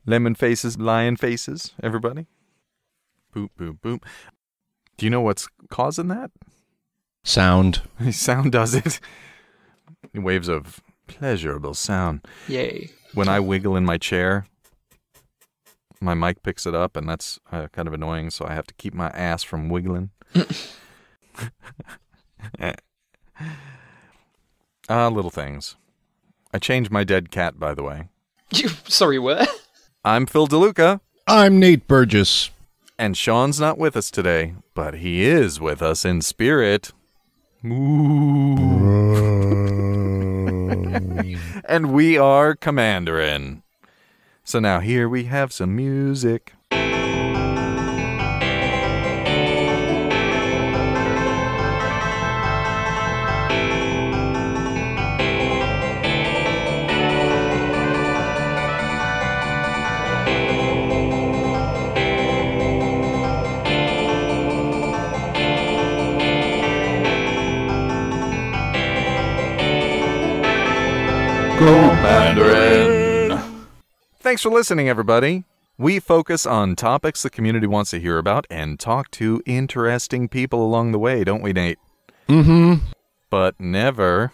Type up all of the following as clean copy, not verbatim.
Lemon faces, lion faces, everybody. Boop, boop, boop. Do you know what's causing that? Sound. Sound does it. Waves of pleasurable sound. Yay. When I wiggle in my chair, my mic picks it up, and that's kind of annoying, so I have to keep my ass from wiggling. Little things. I changed my dead cat, by the way. Sorry, what? I'm Kelle DeLuca. I'm Nate Burgess. And Sean's not with us today, but he is with us in spirit. Ooh. And we are commanderin. So now here we have some music. Commanderin. Thanks for listening, everybody. We focus on topics the community wants to hear about and talk to interesting people along the way, don't we, Nate? Mm-hmm. But never,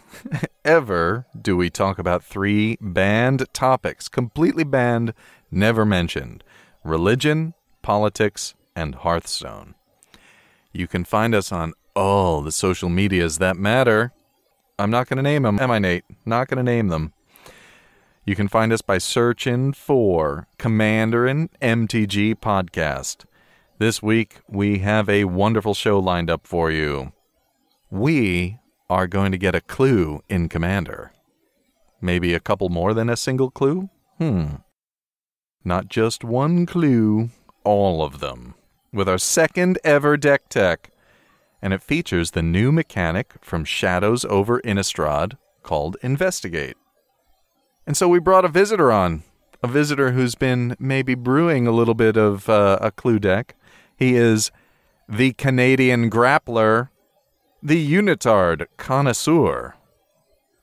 ever do we talk about 3 banned topics, completely banned, never mentioned. Religion, politics, and Hearthstone. You can find us on all the social medias that matter. I'm not going to name them, am I, Nate? Not going to name them. You can find us by searching for commanderin.mtg.podcast. This week, we have a wonderful show lined up for you. We are going to get a clue in Commander. Maybe a couple more than a single clue? Not just one clue, all of them. With our second ever deck tech. And it features the new mechanic from Shadows of Innistrad called Investigate. And so we brought a visitor on. A visitor who's been maybe brewing a little bit of a clue deck. He is the Canadian grappler, the Unitard connoisseur,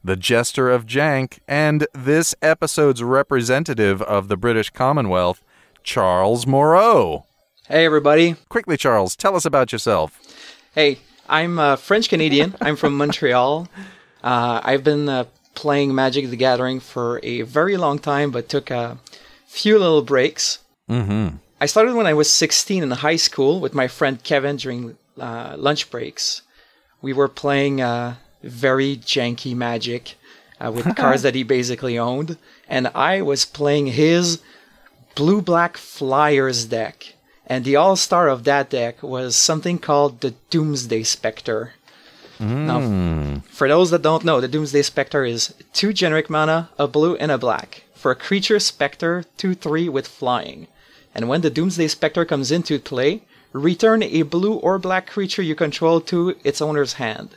the Jester of Jank, and this episode's representative of the British Commonwealth, Charles Moreau. Hey, everybody. Quickly, Charles, tell us about yourself. Hey, I'm French-Canadian. I'm from Montreal. I've been playing Magic the Gathering for a very long time, but took a few little breaks. Mm-hmm. I started when I was 16 in high school with my friend Kevin during lunch breaks. We were playing very janky Magic with cards that he basically owned, and I was playing his blue-black Flyers deck. And the all-star of that deck was something called the Doomsday Spectre. Now, for those that don't know, the Doomsday Spectre is 2 generic mana, a blue and a black. For a creature Spectre, 2/3 with flying. And when the Doomsday Spectre comes into play, return a blue or black creature you control to its owner's hand.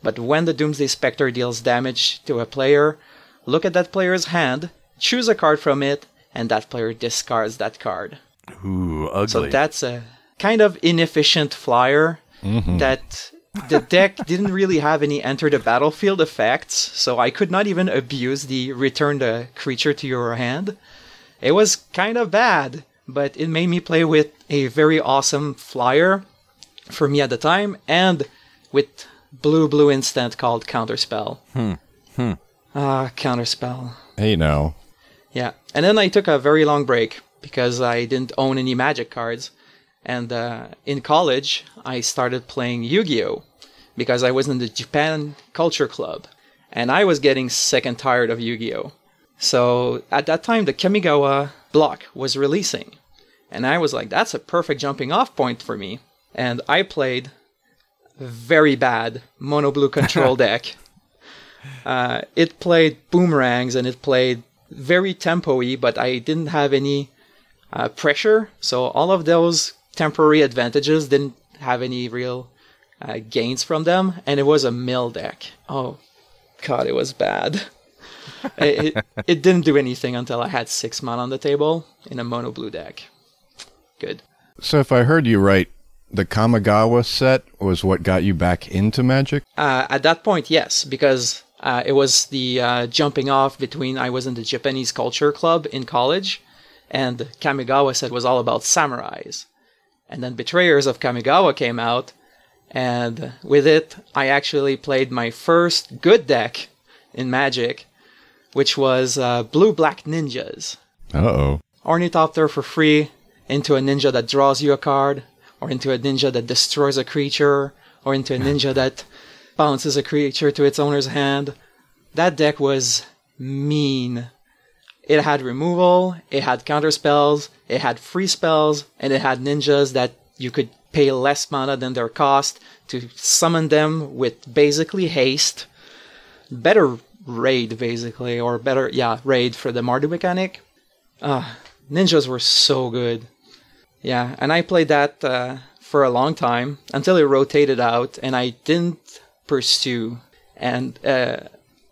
But when the Doomsday Spectre deals damage to a player, look at that player's hand, choose a card from it, and that player discards that card. Ooh, ugly. So that's a kind of inefficient flyer that the deck didn't really have any enter the battlefield effects, so I could not even abuse the return the creature to your hand. It was kind of bad, but it made me play with a very awesome flyer for me at the time, and with blue instant called Counterspell. Counterspell. Hey, now. Yeah, and then I took a very long break because I didn't own any Magic cards. And in college, I started playing Yu-Gi-Oh! Because I was in the Japan Culture Club. And I was getting sick and tired of Yu-Gi-Oh! So at that time, the Kamigawa block was releasing. And I was like, that's a perfect jumping off point for me. And I played a very bad mono-blue control deck. It played boomerangs and it played very tempo-y, but I didn't have any pressure, so all of those temporary advantages didn't have any real gains from them, and it was a mill deck. Oh god, it was bad. it didn't do anything until I had 6 mana on the table in a mono blue deck. Good. So if I heard you right, the Kamigawa set was what got you back into Magic? At that point, yes, because it was the jumping off between I was in the Japanese Culture Club in college, and Kamigawa said was all about samurais. And then Betrayers of Kamigawa came out, and with it, I actually played my first good deck in Magic, which was Blue-Black Ninjas. Uh-oh. Ornithopter for free, into a ninja that draws you a card, or into a ninja that destroys a creature, or into a ninja that bounces a creature to its owner's hand. That deck was mean. It had removal, it had counter spells, it had free spells, and it had ninjas that you could pay less mana than their cost to summon them with basically haste. Better raid, basically, or better, raid for the Mardu mechanic. Ninjas were so good. Yeah, and I played that for a long time until it rotated out, and I didn't pursue. And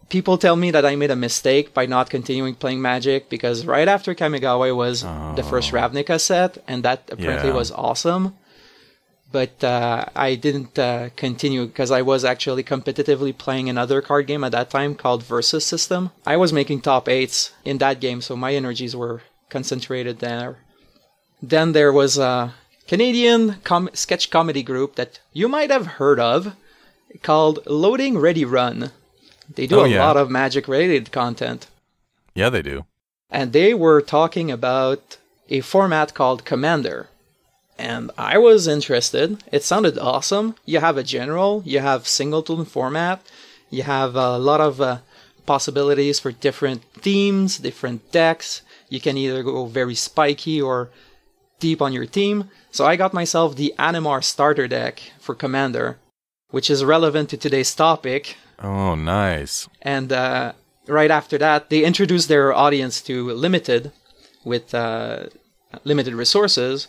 people tell me that I made a mistake by not continuing playing Magic, because right after Kamigawa was the first Ravnica set, and that apparently was awesome. But I didn't continue because I was actually competitively playing another card game at that time called Versus System. I was making top 8s in that game, so my energies were concentrated there. Then there was a Canadian sketch comedy group that you might have heard of called Loading Ready Run. They do a lot of Magic-related content. Yeah, they do. And they were talking about a format called Commander. And I was interested. It sounded awesome. You have a general, you have singleton format, you have a lot of possibilities for different themes, different decks. You can either go very spiky or deep on your team. So I got myself the Animar starter deck for Commander, which is relevant to today's topic. Oh, nice. And right after that, they introduced their audience to Limited with limited resources.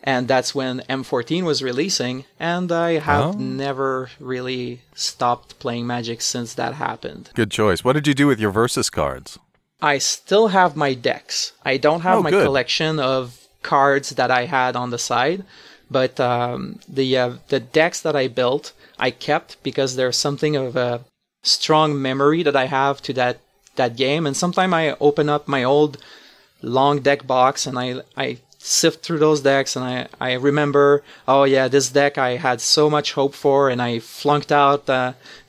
And that's when M14 was releasing, and I have never really stopped playing Magic since that happened. Good choice. What did you do with your Versus cards? I still have my decks. I don't have my collection of cards that I had on the side, but the decks that I built, I kept because there's something of a strong memory that I have to that game. And sometimes I open up my old long deck box and I sift through those decks, and I remember, this deck I had so much hope for, and I flunked out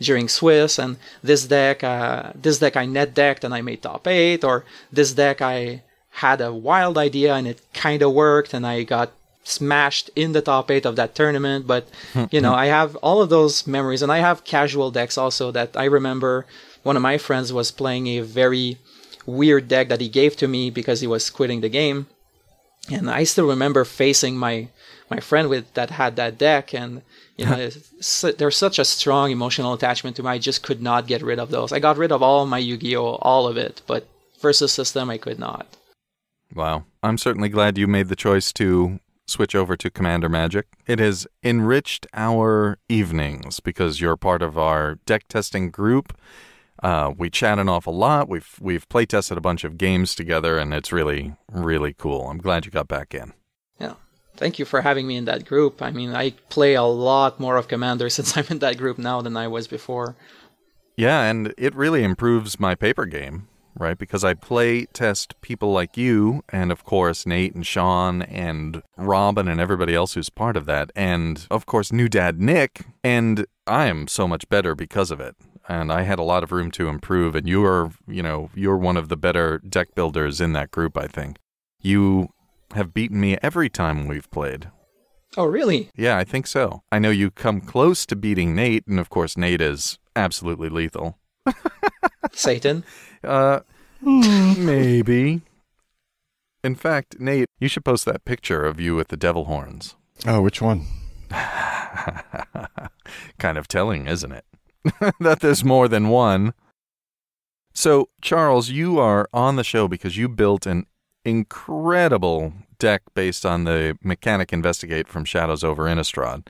during Swiss, and this deck I net decked and I made top 8, or this deck I had a wild idea and it kind of worked and I got smashed in the top 8 of that tournament. But I have all of those memories, and I have casual decks also that I remember. One of my friends was playing a very weird deck that he gave to me because he was quitting the game. And I still remember facing my friend that had that deck, and there's such a strong emotional attachment to me. I just could not get rid of those. I got rid of all my Yu-Gi-Oh, all of it, but Versus System I could not. Wow. I'm certainly glad you made the choice to switch over to Commander Magic. It has enriched our evenings because you're part of our deck testing group. We chat an awful lot. We've play tested a bunch of games together, and it's really, really cool. I'm glad you got back in. Yeah. Thank you for having me in that group. I mean, I play a lot more of Commander since I'm in that group now than I was before. Yeah, and it really improves my paper game, right? Because I play test people like you, and of course Nate and Sean and Robin and everybody else who's part of that, and of course new dad Nick, and I am so much better because of it. And I had a lot of room to improve, and you're one of the better deck builders in that group, I think. You have beaten me every time we've played. Oh, really? Yeah, I think so. I know you come close to beating Nate, and of course Nate is absolutely lethal. Satan? Maybe. In fact, Nate, you should post that picture of you with the devil horns. Oh, which one? Kind of telling, isn't it? That there's more than one. So, Charles, you are on the show because you built an incredible deck based on the Mechanic Investigate from Shadows over Innistrad.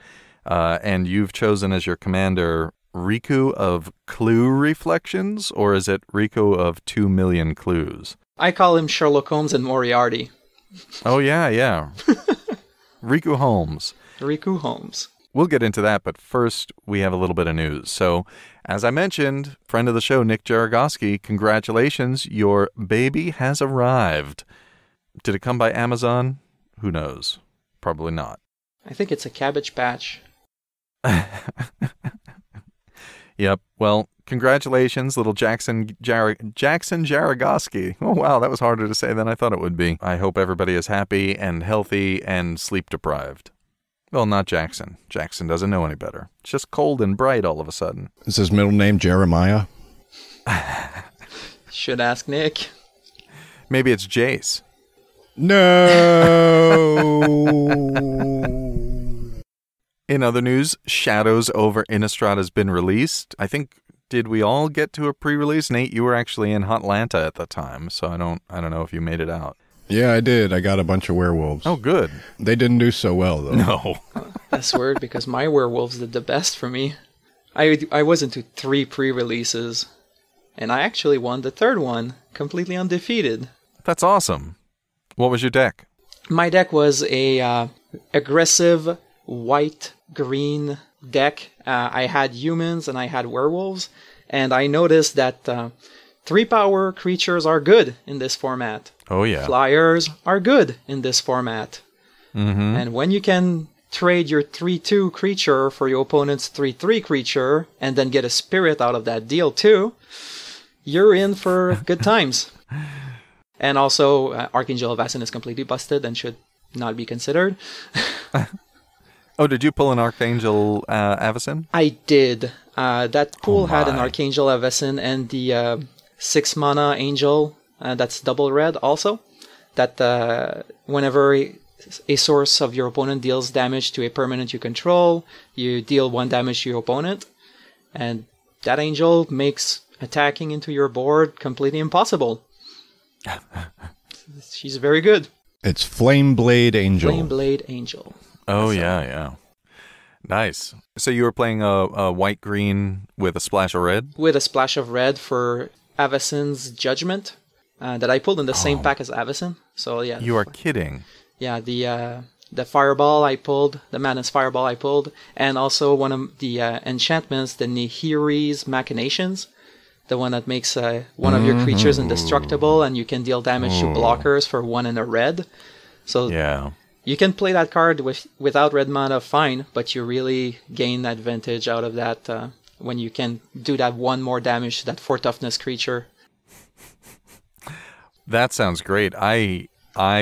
And you've chosen as your commander Riku of Clue Reflections, or is it Riku of 2 million clues? I call him Sherlock Holmes and Moriarty. Oh, yeah. Riku Holmes. Riku Holmes. We'll get into that, but first we have a little bit of news. So, as I mentioned, friend of the show, Nick Jaragoski, congratulations, your baby has arrived. Did it come by Amazon? Who knows? Probably not. I think it's a Cabbage Patch. Yep. Well, congratulations, little Jackson Jaragoski. Oh, wow, that was harder to say than I thought it would be. I hope everybody is happy and healthy and sleep deprived. Well, not Jackson. Jackson doesn't know any better. It's just cold and bright all of a sudden. Is his middle name Jeremiah? Should ask Nick. Maybe it's Jace. No! In other news, Shadows over Innistrad has been released. I think, did we all get to a pre-release? Nate, you were actually in Hotlanta at the time, so I don't know if you made it out. Yeah, I did. I got a bunch of werewolves. Oh, good. They didn't do so well, though. No. That's weird because my werewolves did the best for me. I was into 3 pre-releases, and I actually won the 3rd one, completely undefeated. That's awesome. What was your deck? My deck was a aggressive white-green deck. I had humans and I had werewolves, and I noticed that 3-power creatures are good in this format. Oh, yeah. Flyers are good in this format. Mm-hmm. And when you can trade your 3/2 creature for your opponent's 3/3 creature and then get a spirit out of that deal too, you're in for good times. And also, Archangel Avacyn is completely busted and should not be considered. Oh, did you pull an Archangel Avacyn? I did. That pool had an Archangel Avacyn and the 6 mana Angel that's double red also. That whenever a source of your opponent deals damage to a permanent you control, you deal 1 damage to your opponent. And that Angel makes attacking into your board completely impossible. She's very good. It's Flameblade Angel. Flameblade Angel. Oh, yeah. Nice. So you were playing a white-green with a splash of red? With a splash of red for Avacyn's Judgment that I pulled in the same pack as Avacyn. So yeah. You are kidding. Yeah, the Fireball I pulled, the Madness Fireball I pulled, and also one of the enchantments, the Nihiri's Machinations. The one that makes one of your creatures indestructible, and you can deal damage to blockers for 1 and a red. So yeah. You can play that card without red mana, fine, but you really gain advantage out of that when you can do that 1 more damage to that 4 toughness creature. That sounds great. I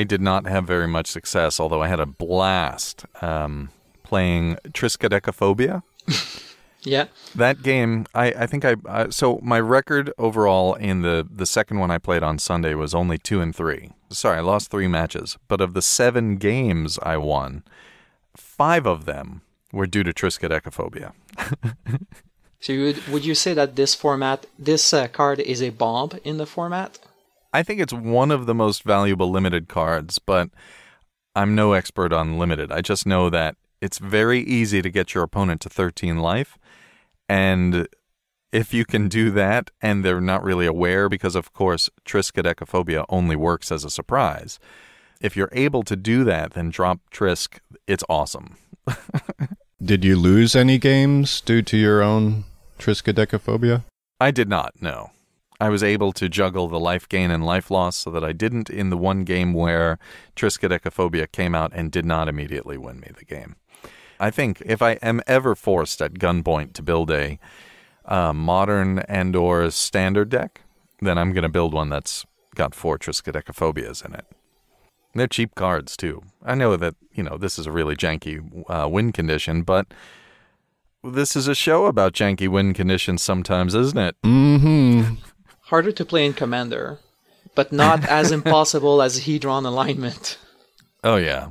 did not have very much success, although I had a blast playing Triskaidekaphobia. Yeah. That game, I think so my record overall in the second one I played on Sunday was only 2-3. Sorry, I lost 3 matches. But of the 7 games I won, 5 of them were due to Triskaidekaphobia. So would you say that this card is a bomb in the format? I think it's one of the most valuable limited cards, but I'm no expert on limited. I just know that it's very easy to get your opponent to 13 life. And if you can do that and they're not really aware, because of course Triskaidekaphobia only works as a surprise. If you're able to do that, then drop Trisk. It's awesome. Did you lose any games due to your own Triskaidekaphobia? I did not, no. I was able to juggle the life gain and life loss so that I didn't in the one game where Triskaidekaphobia came out and did not immediately win me the game. I think if I am ever forced at gunpoint to build a modern and/or standard deck, then I'm going to build one that's got 4 Triskaidekaphobias in it. They're cheap cards, too. I know that, this is a really janky win condition, but this is a show about janky win conditions sometimes, isn't it? Mm-hmm. Harder to play in Commander, but not as impossible as Hedron alignment. Oh, yeah.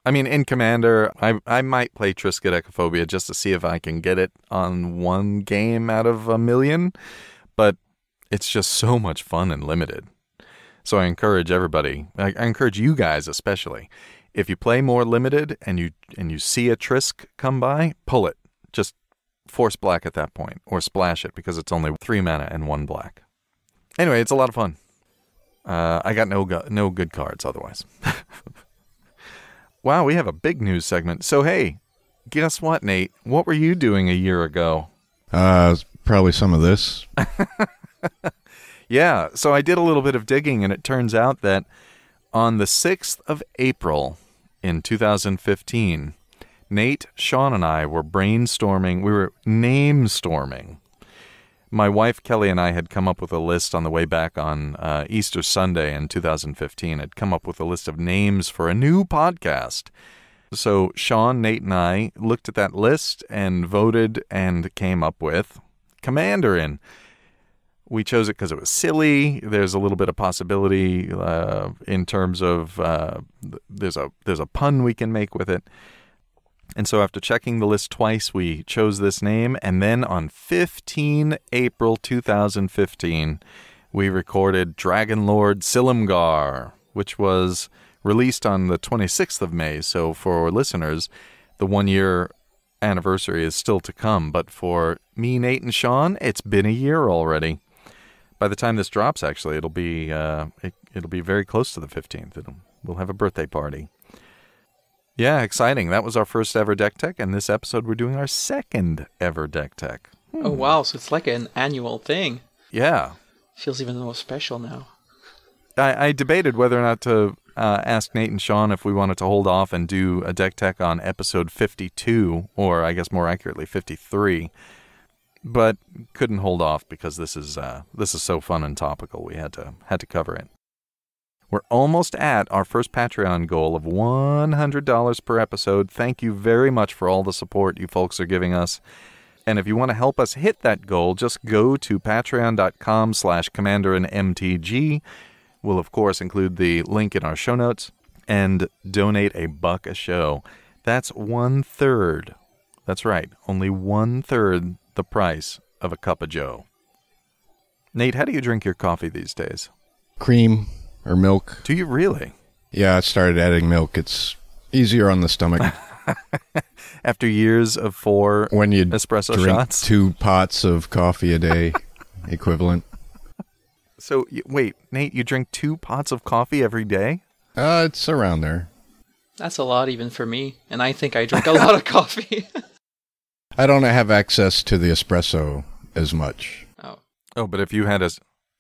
I mean, in Commander, I might play Triskaidekaphobia just to see if I can get it on 1 game out of 1,000,000, but it's just so much fun and limited. So I encourage everybody, I encourage you guys especially, if you play more limited and you see a Trisk come by, pull it. Just force black at that point, or splash it because it's only 3 mana and 1 black. Anyway, it's a lot of fun. I got no good cards otherwise. Wow, we have a big news segment. So hey, guess what, Nate? What were you doing a year ago? Probably some of this. Yeah, so I did a little bit of digging, and it turns out that On the 6th of April in 2015, Nate, Sean, and I were brainstorming. We were name-storming. My wife, Kelly, and I had come up with a list on the way back on Easter Sunday in 2015. Had come up with a list of names for a new podcast. So Sean, Nate, and I looked at that list and voted and came up with Commanderin. We chose it because it was silly. There's a little bit of possibility in terms of there's a pun we can make with it. And so after checking the list twice, we chose this name. And then on 15 April 2015, we recorded Dragon Lord Silumgar, which was released on the 26th of May. So for listeners, the 1-year anniversary is still to come. But for me, Nate, and Sean, it's been a year already. By the time this drops, actually, it'll be very close to the 15th. We'll have a birthday party. Yeah, exciting. That was our first ever Deck Tech, and this episode we're doing our second ever Deck Tech. Oh, wow. So it's like an annual thing. Yeah. Feels even more special now. I debated whether or not to ask Nate and Sean if we wanted to hold off and do a Deck Tech on episode 52, or I guess more accurately 53. But couldn't hold off because this is so fun and topical. We had to cover it. We're almost at our first Patreon goal of $100 per episode. Thank you very much for all the support you folks are giving us. And if you want to help us hit that goal, just go to patreon.com/commanderin.mtg. We'll, of course, include the link in our show notes and donate $1 a show. That's 1/3. That's right. Only 1/3 the price of a cup of joe. Nate, how do you drink your coffee these days? Cream or milk. Do you really? Yeah, I started adding milk. It's easier on the stomach. After years of 4 when you espresso drink shots? 2 pots of coffee a day, equivalent. So, wait, Nate, you drink 2 pots of coffee every day? It's around there. That's a lot even for me, and I think I drink a lot of coffee. I don't have access to the espresso as much. Oh, but if you had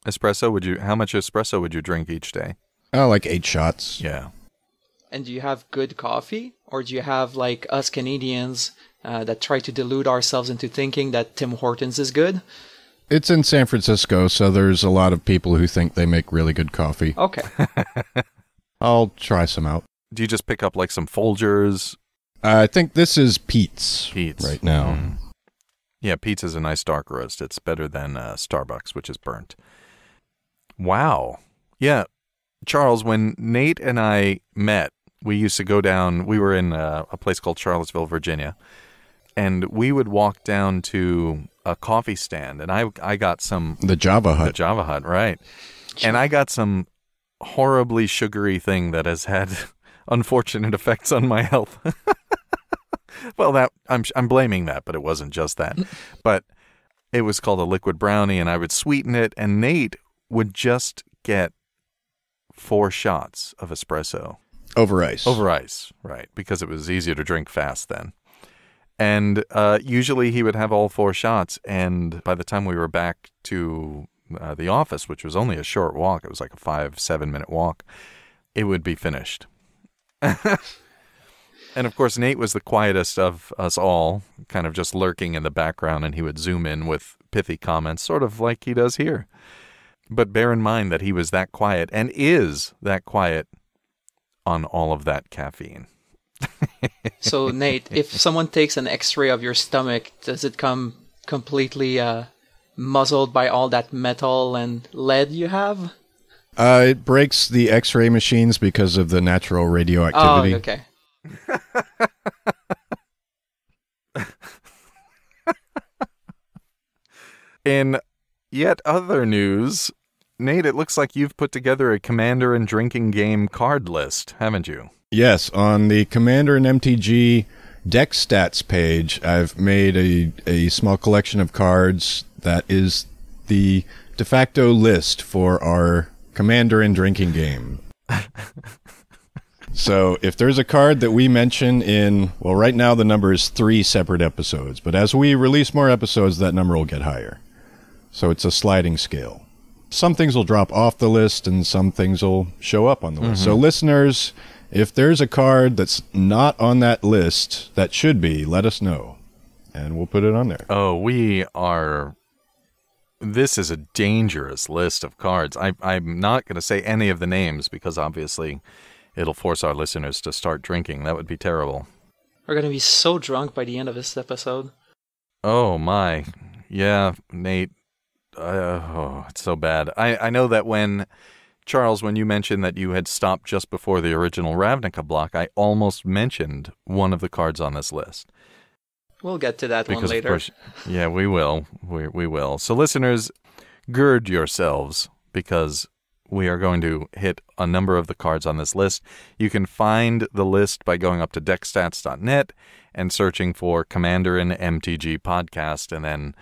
espresso, how much espresso would you drink each day? Like 8 shots. Yeah. And do you have good coffee? Or do you have, like us Canadians that try to delude ourselves into thinking that Tim Hortons is good? It's in San Francisco, so there's a lot of people who think they make really good coffee. Okay. I'll try some out. Do you just pick up like some Folgers? I think this is Pete's Pete's right now. Mm. Yeah, Pete's is a nice dark roast. It's better than Starbucks, which is burnt. Wow. Yeah. Charles, when Nate and I met, we used to go down, we were in a place called Charlottesville, Virginia, and we would walk down to a coffee stand, and I got some... The Java Hut. The Java Hut, right. And I got some horribly sugary thing that has had unfortunate effects on my health. Well, I'm blaming that, but it wasn't just that. But it was called a liquid brownie, and I would sweeten it, and Nate would just get 4 shots of espresso. Over ice. Over ice, right, because it was easier to drink fast then. And usually he would have all 4 shots, and by the time we were back to the office, which was only a short walk, it was like a 5-7 minute walk, it would be finished. And of course, Nate was the quietest of us all, kind of just lurking in the background, and he would zoom in with pithy comments, sort of like he does here. But bear in mind that he was that quiet, and is that quiet, on all of that caffeine. So, Nate, if someone takes an x-ray of your stomach, does it come completely muzzled by all that metal and lead you have? It breaks the x-ray machines because of the natural radioactivity. Oh, okay. In yet other news, Nate, it looks like you've put together a Commanderin drinking game card list, haven't you? Yes, on the Commanderin MTG deck stats page, I've made a small collection of cards that is the de facto list for our Commanderin drinking game. So if there's a card that we mention in, well, right now the number is 3 separate episodes, but as we release more episodes, that number will get higher. So it's a sliding scale. some things will drop off the list and some things will show up on the list. So listeners, if there's a card that's not on that list that should be, let us know, and we'll put it on there. Oh, this is a dangerous list of cards. I'm not going to say any of the names because obviously it'll force our listeners to start drinking. That would be terrible. We're going to be so drunk by the end of this episode. Oh, my. Yeah, Nate. It's so bad. I know that when you mentioned that you had stopped just before the original Ravnica block, I almost mentioned one of the cards on this list. We'll get to that one later. Of course, yeah, we will. We will. So listeners, gird yourselves because we are going to hit a number of the cards on this list. You can find the list by going up to deckstats.net and searching for commanderin.mtg.podcast. And then,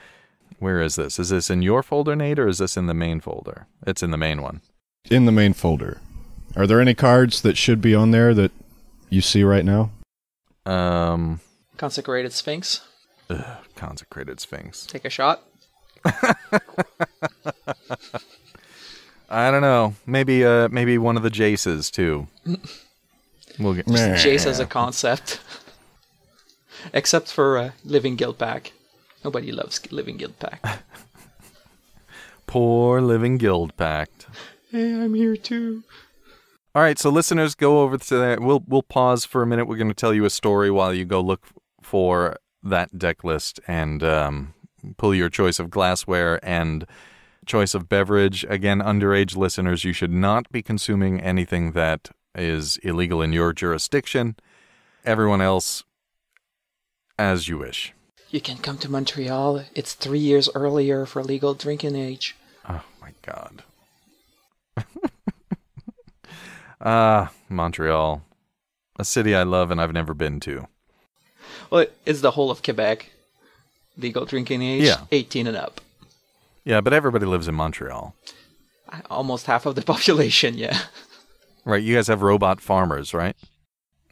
where is this? Is this in your folder, Nate, or is this in the main folder? It's in the main one. In the main folder. Are there any cards that should be on there that you see right now? Consecrated Sphinx. Consecrated Sphinx. Take a shot. I don't know. Maybe one of the Jaces too. We'll get Jace as a concept. Except for Living Guild Pack. Nobody loves Living Guild Pack. Poor Living Guild Pact. Hey, I'm here too. All right, so listeners, go over to that. We'll pause for a minute. We're going to tell you a story while you go look for that deck list and pull your choice of glassware and choice of beverage. Again, underage listeners, you should not be consuming anything that is illegal in your jurisdiction. Everyone else, as you wish. You can come to Montreal. It's 3 years earlier for legal drinking age. Oh, my God. Montreal. A city I love and I've never been to. Well, it's the whole of Quebec. Legal drinking age, 18 and up. Yeah, but everybody lives in Montreal. Almost half of the population, yeah. Right, you guys have robot farmers, right?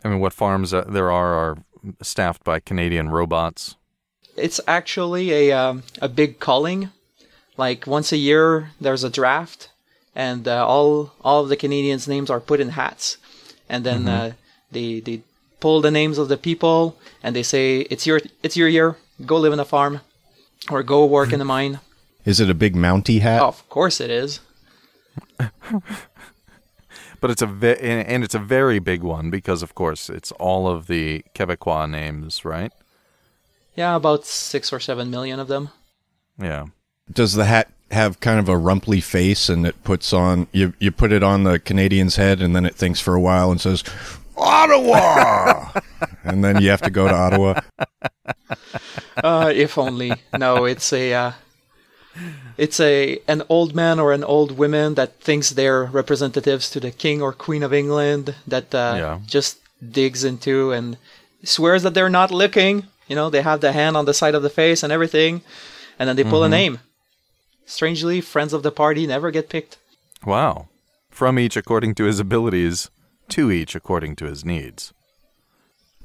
I mean, what farms there are staffed by Canadian robots. It's actually a big culling. Like, once a year, there's a draft, and all of the Canadians' names are put in hats. And then they pull the names of the people, and they say, it's your year, go live in a farm, or go work in a mine. Is it a big Mountie hat? Oh, of course it is. But it's a very big one because, of course, it's all of the Quebecois names, right? Yeah, about 6 or 7 million of them. Yeah. Does the hat have kind of a rumply face, and it puts on you put it on the Canadian's head, and then it thinks for a while and says, "Ottawa," and then you have to go to Ottawa? If only. No, it's an old man or an old woman that thinks they're representatives to the King or Queen of England that just digs into and swears that they're not looking. You know, they have the hand on the side of the face and everything, and then they pull a name. Strangely, friends of the party never get picked. Wow. From each according to his abilities, to each according to his needs.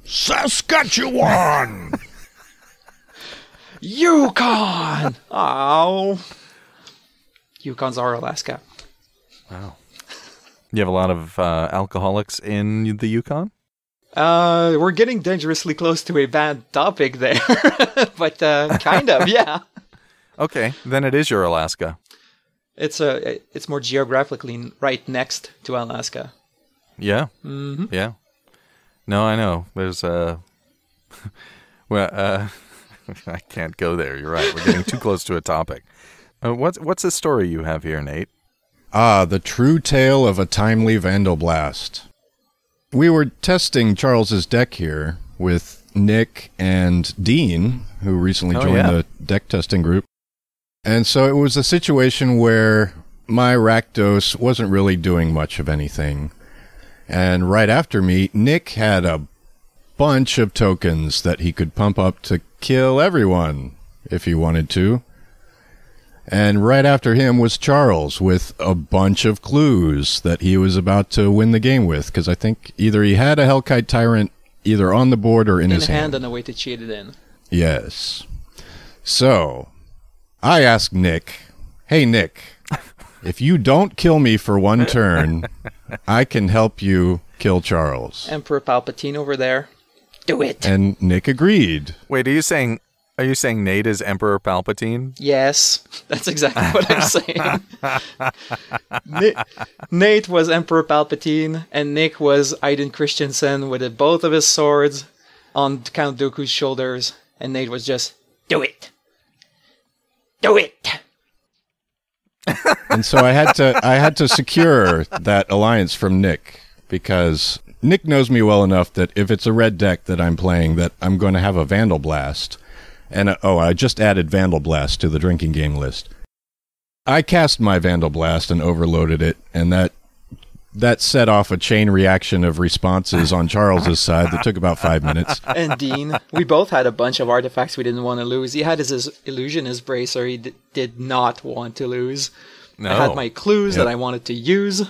Saskatchewan! Yukon! Oh. Yukons are Alaska. Wow. You have a lot of alcoholics in the Yukon? We're getting dangerously close to a bad topic there. But kind of, yeah. Okay, then it is your Alaska. It's more geographically right next to Alaska. Yeah. Mm-hmm. Yeah. No, I know. There's I can't go there. You're right. We're getting too close to a topic. What's the story you have here, Nate? The true tale of a timely Vandal Blast. We were testing Charles's deck here with Nick and Dean, who recently joined the deck testing group. And so it was a situation where my Rakdos wasn't really doing much of anything. And right after me, Nick had a bunch of tokens that he could pump up to kill everyone if he wanted to. And right after him was Charles with a bunch of clues that he was about to win the game with, because I think either he had a Hellkite Tyrant either on the board or in his hand. And a way to cheat it in. Yes. So I asked Nick, "Hey Nick, If you don't kill me for one turn, I can help you kill Charles. Emperor Palpatine over there. Do it. And Nick agreed. Wait, are you saying Nate is Emperor Palpatine? Yes, that's exactly what I'm saying. Nate was Emperor Palpatine, and Nick was Aiden Christensen with both of his swords on Count Dooku's shoulders, and Nate was just, do it. Do it. And so I had to secure that alliance from Nick, because Nick knows me well enough that if it's a red deck that I'm playing, that I'm going to have a Vandal Blast. And I just added Vandal Blast to the drinking game list. I cast my Vandal Blast and overloaded it, and that set off a chain reaction of responses on Charles's side that took about 5 minutes. And Dean, we both had a bunch of artifacts we didn't want to lose. He had his Illusionist Bracer he did not want to lose. No. I had my clues that I wanted to use.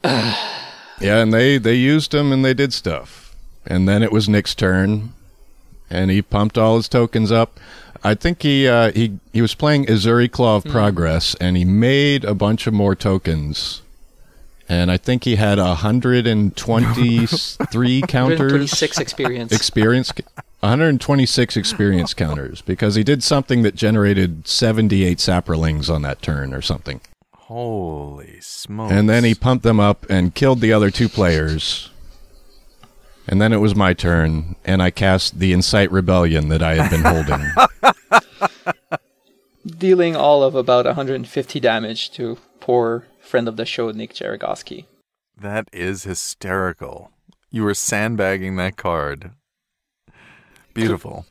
Yeah, and they used them and they did stuff. And then it was Nick's turn, and he pumped all his tokens up. I think he was playing Azuri Claw of Progress, and he made a bunch of more tokens. And I think he had 123 counters. 126 experience. 126 experience counters, because he did something that generated 78 saprolings on that turn or something. Holy smokes. And then he pumped them up and killed the other two players. And then it was my turn, and I cast the Incite Rebellion that I had been holding. Dealing all of about 150 damage to poor friend of the show, Nick Jaragoski. That is hysterical. You were sandbagging that card. Beautiful.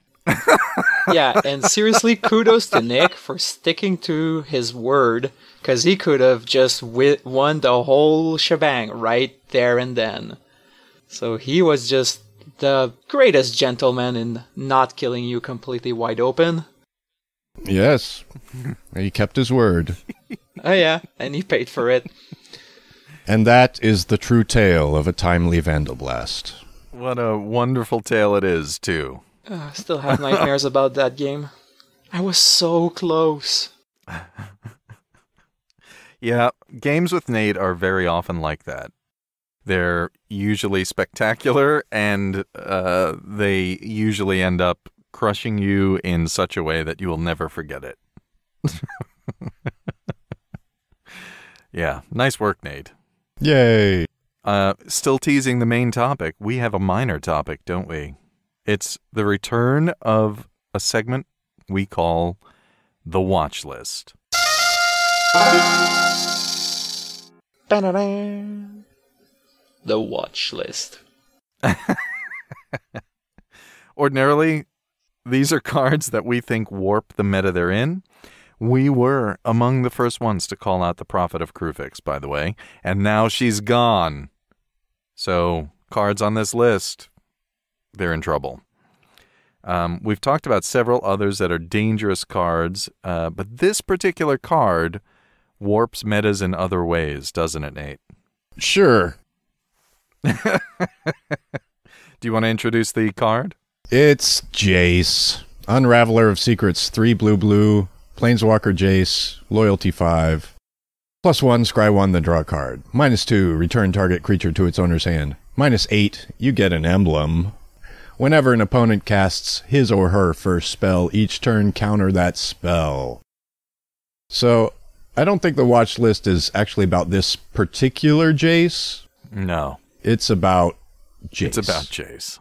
Yeah, and seriously, kudos to Nick for sticking to his word, because he could have just won the whole shebang right there and then. So he was just the greatest gentleman in not killing you completely wide open. Yes, he kept his word. Oh yeah, and he paid for it. And that is the true tale of a timely Vandal Blast. What a wonderful tale it is, too. I still have nightmares about that game. I was so close. Yeah, games with Nate are very often like that. They're usually spectacular, and they usually end up crushing you in such a way that you will never forget it. Yeah, nice work, Nate. Yay. Still teasing the main topic. We have a minor topic, don't we? It's the return of a segment we call The Watch List. The Watch List. Ordinarily, these are cards that we think warp the meta they're in. We were among the first ones to call out the Prophet of Krufix, by the way, and now she's gone. So, cards on this list, they're in trouble. We've talked about several others that are dangerous cards, but this particular card warps metas in other ways, doesn't it, Nate? Sure. Do you want to introduce the card? It's Jace. Unraveler of Secrets, 3 blue, Planeswalker Jace, Loyalty 5. +1, scry 1, then draw a card. -2, return target creature to its owner's hand. -8, you get an emblem. Whenever an opponent casts his or her first spell, each turn counter that spell. So, I don't think the watch list is actually about this particular Jace. No. It's about Jace. It's about Jace.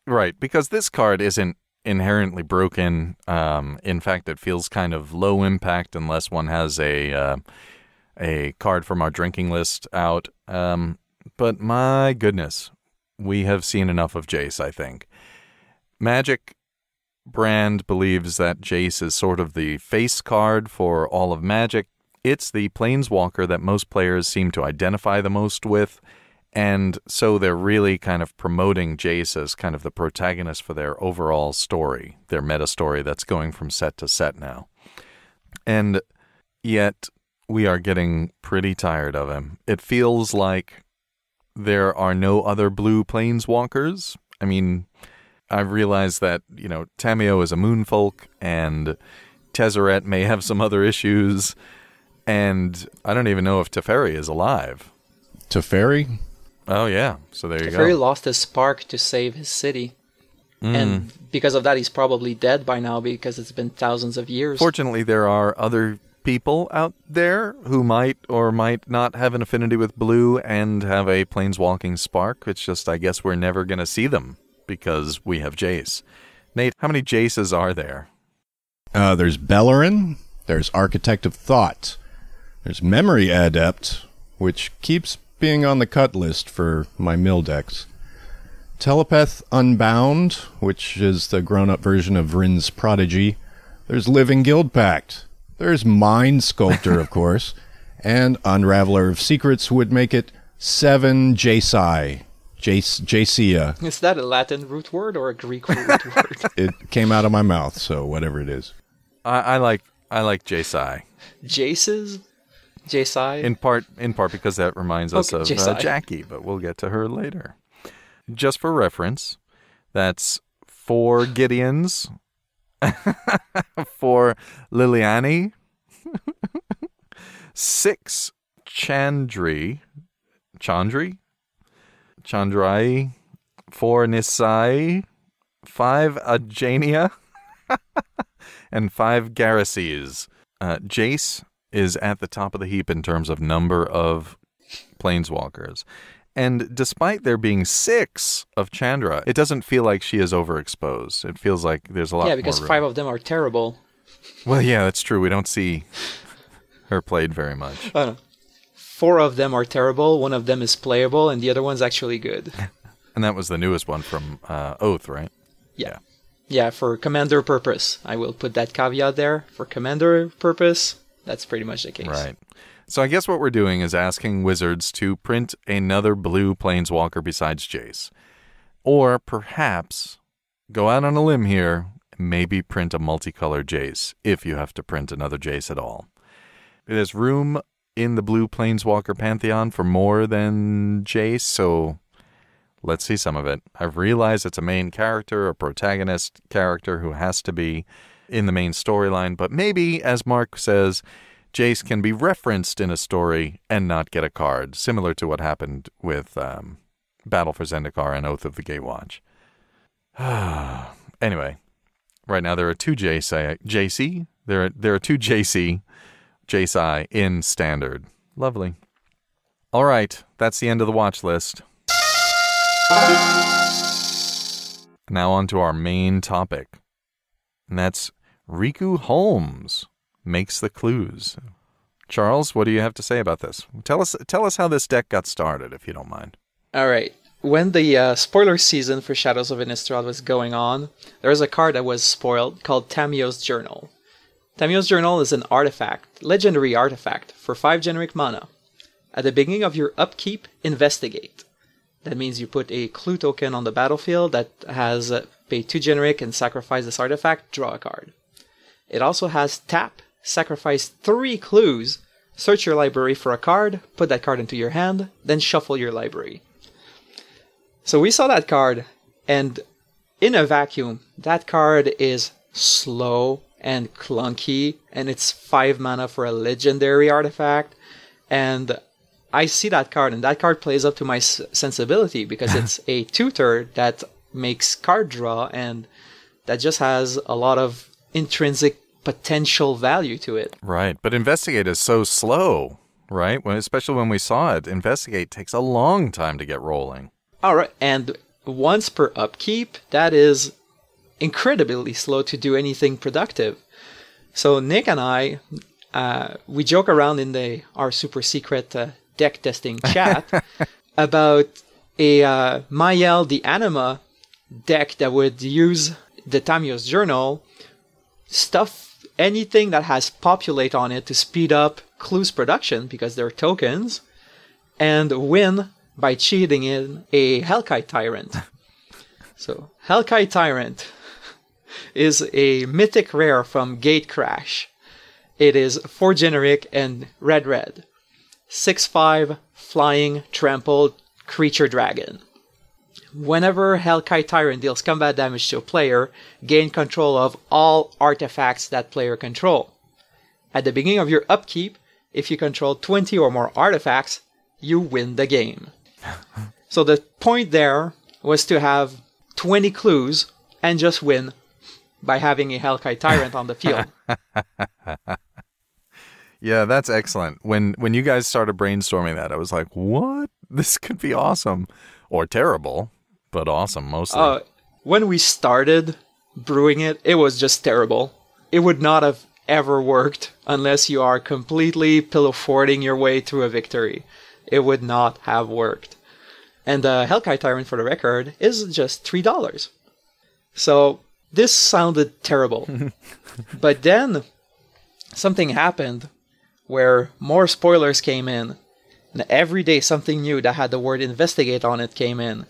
Right, because this card isn't inherently broken. In fact, it feels kind of low impact unless one has a card from our drinking list out. But my goodness, we have seen enough of Jace, I think. Magic brand believes that Jace is sort of the face card for all of Magic. It's the planeswalker that most players seem to identify the most with, and so they're really kind of promoting Jace as kind of the protagonist for their overall story, their meta story that's going from set to set now. And yet, we are getting pretty tired of him. It feels like there are no other blue planeswalkers. I mean, I realize that, Tamiyo is a moonfolk, and Tezzeret may have some other issues. And I don't even know if Teferi is alive. Teferi? Oh, yeah. So there you go. Teferi lost his spark to save his city. And because of that, he's probably dead by now because it's been thousands of years. Fortunately, there are other people out there who might or might not have an affinity with blue and have a planeswalking spark. It's just, I guess we're never going to see them because we have Jace. Nate, how many Jaces are there? There's Bellerin. There's Architect of Thought. There's Memory Adept, which keeps being on the cut list for my mill decks. Telepath Unbound, which is the grown-up version of Vryn's Prodigy. There's Living Guild Pact. There's Mind Sculptor, of course. And Unraveler of Secrets would make it 7 Jaceia. Is that a Latin root word or a Greek root word? It came out of my mouth, so whatever it is. I like Jaceia. Jaces? Jesai? In part because that reminds us of Jesai. Jackie, but we'll get to her later. Just for reference, that's 4 Gideons, 4 Liliani, 6 Chandrai, 4 Nisai, 5 Ajania, and 5 Garrises. Jace is at the top of the heap in terms of number of planeswalkers. And despite there being 6 of Chandra, it doesn't feel like she is overexposed. It feels like there's a lot more room. Yeah, because 5 of them are terrible. Well, yeah, that's true. We don't see her played very much. 4 of them are terrible, 1 of them is playable, and the other one's actually good. And that was the newest one from Oath, right? Yeah. Yeah, for commander purpose. I will put that caveat there. For commander purpose, that's pretty much the case. Right. So I guess what we're doing is asking Wizards to print another blue planeswalker besides Jace. Or perhaps go out on a limb here and maybe print a multicolored Jace, if you have to print another Jace at all. There's room in the blue planeswalker pantheon for more than Jace, so let's see some of it. I've realized it's a main character, a protagonist character who has to be in the main storyline, but maybe, as Mark says, Jace can be referenced in a story and not get a card, similar to what happened with Battle for Zendikar and Oath of the Gatewatch. Anyway, right now there are 2 Jace. There are 2 Jaceii in Standard. Lovely. All right, that's the end of the watch list. Now on to our main topic, and that's Riku Holmes makes the clues. Charles, what do you have to say about this? Tell us how this deck got started, if you don't mind. All right. When the spoiler season for Shadows of Innistrad was going on, there was a card that was spoiled called Tamio's Journal. Tamio's Journal is an artifact, legendary artifact, for 5 generic mana. At the beginning of your upkeep, investigate. That means you put a clue token on the battlefield that has pay 2 generic and sacrifice this artifact, draw a card. It also has tap, sacrifice 3 clues, search your library for a card, put that card into your hand, then shuffle your library. So we saw that card, and in a vacuum, that card is slow and clunky, and it's 5 mana for a legendary artifact, and I see that card, and that card plays up to my sensibility, because it's a tutor that makes card draw, and that just has a lot of intrinsic potential value to it. Right, but Investigate is so slow, right? Especially when we saw it, Investigate takes a long time to get rolling. All right, and once per upkeep, that is incredibly slow to do anything productive. So Nick and I, we joke around in our super secret deck testing chat about a Mayel the Anima deck that would use the Tamio's Journal, stuff anything that has populate on it to speed up clues production because they're tokens, and win by cheating in a Hellkite Tyrant. So Hellkite Tyrant is a mythic rare from Gatecrash. It is 4 generic and red. 6/5 flying trampled creature dragon. Whenever Hellkite Tyrant deals combat damage to a player, gain control of all artifacts that player control. At the beginning of your upkeep, if you control 20 or more artifacts, you win the game. So the point there was to have 20 clues and just win by having a Hellkite Tyrant on the field. Yeah, that's excellent. When you guys started brainstorming that, I was like, what? This could be awesome. Or terrible, but awesome mostly. When we started brewing it, it was just terrible. It would not have ever worked unless you are completely pillow forting your way through a victory. It would not have worked. And the Hellkite Tyrant, for the record, is just $3. So this sounded terrible. But then something happened where more spoilers came in. And every day something new that had the word investigate on it came in.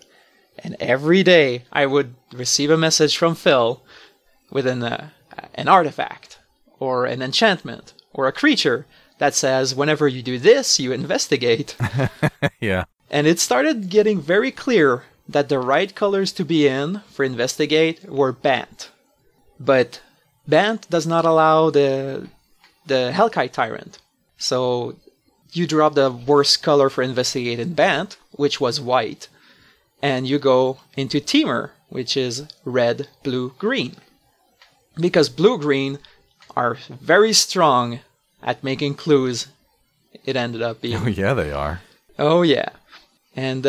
And every day I would receive a message from Phil with an artifact or an enchantment or a creature that says whenever you do this, you investigate. Yeah. And it started getting very clear that the right colors to be in for investigate were Bant. But Bant does not allow the Hellkite Tyrant. So you drop the worst color for investigate in Bant, which was white, and you go into Teamer, which is red, blue, green. Because blue-green are very strong at making clues, it ended up being. Oh, yeah, they are. Oh, yeah. And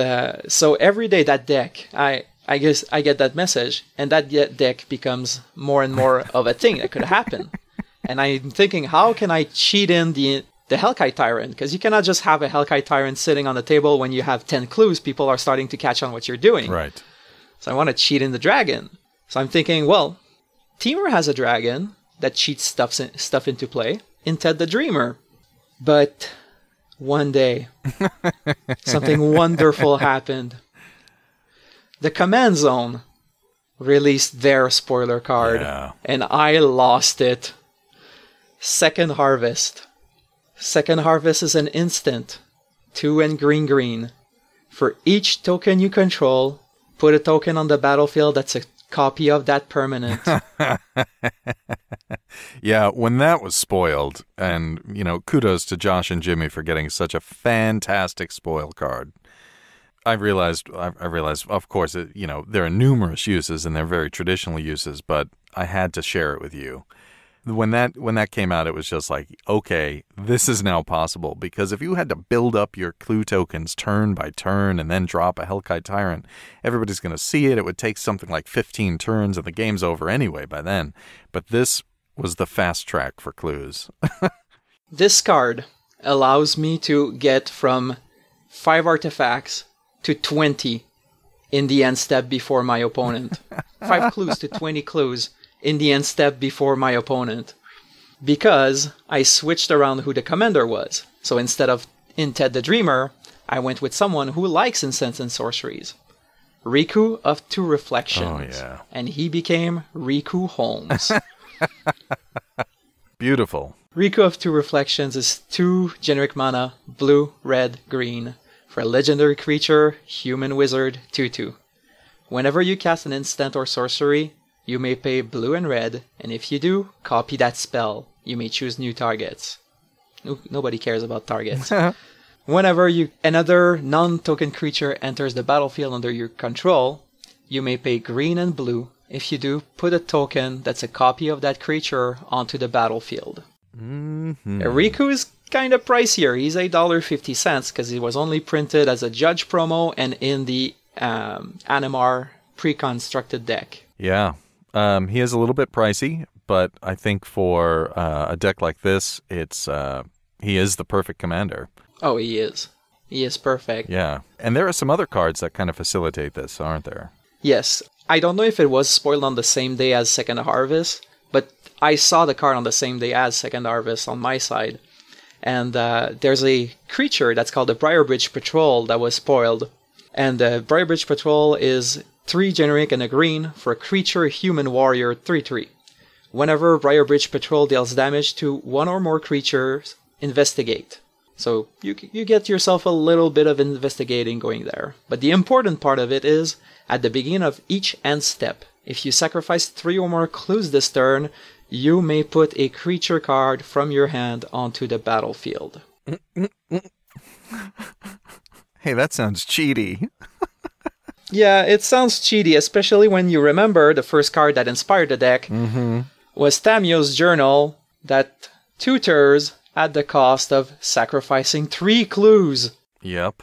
so every day that deck, I guess I get that message, and that deck becomes more and more of a thing that could happen. And I'm thinking, how can I cheat in the Hellkite Tyrant? Because you cannot just have a Hellkite Tyrant sitting on the table when you have 10 clues. People are starting to catch on what you're doing. Right. So I want to cheat in the dragon. So I'm thinking, well, Teamer has a dragon that cheats stuff into play in Ted the Dreamer. But one day, something wonderful happened. The Command Zone released their spoiler card, and I lost it. Second Harvest. Second Harvest is an instant. 2 and green. For each token you control, put a token on the battlefield that's a copy of that permanent. Yeah, when that was spoiled, and, kudos to Josh and Jimmy for getting such a fantastic spoil card. I realized, of course, there are numerous uses, and they're very traditional uses, but I had to share it with you. When that came out, it was just like, okay, this is now possible, because if you had to build up your clue tokens turn by turn and then drop a Hellkite Tyrant, everybody's going to see it. It would take something like 15 turns, and the game's over anyway by then. But this was the fast track for clues. This card allows me to get from 5 artifacts to 20 in the end step before my opponent. 5 clues to 20 clues in the end step before my opponent, because I switched around who the commander was. So instead of in Ted the Dreamer, I went with someone who likes incense and sorceries. Riku of Two Reflections. Oh, yeah. And he became Riku Holmes. Beautiful. Riku of Two Reflections is 2 generic mana, blue, red, green, for a legendary creature, human wizard, 2/2. Whenever you cast an instant or sorcery, you may pay blue and red, and if you do, copy that spell. You may choose new targets. Nobody cares about targets. Whenever another non-token creature enters the battlefield under your control, you may pay green and blue. If you do, put a token that's a copy of that creature onto the battlefield. Mm-hmm. Riku is kind of pricier. He's $1.50 because he was only printed as a Judge promo and in the Animar pre-constructed deck. Yeah. He is a little bit pricey, but I think for a deck like this, he is the perfect commander. Oh, he is. He is perfect. Yeah. And there are some other cards that kind of facilitate this, aren't there? Yes. I don't know if it was spoiled on the same day as Second Harvest, but I saw the card on the same day as Second Harvest on my side. And there's a creature that's called the Briarbridge Patrol that was spoiled. And the Briarbridge Patrol is 3 generic and a green for a creature human warrior 3/3. Whenever Briarbridge Patrol deals damage to one or more creatures, investigate. So you get yourself a little bit of investigating going there. But the important part of it is, at the beginning of each end step, if you sacrifice 3 or more clues this turn, you may put a creature card from your hand onto the battlefield. Hey, that sounds cheaty. Yeah, it sounds cheaty, especially when you remember the first card that inspired the deck was Tamiyo's Journal that tutors at the cost of sacrificing 3 clues. Yep,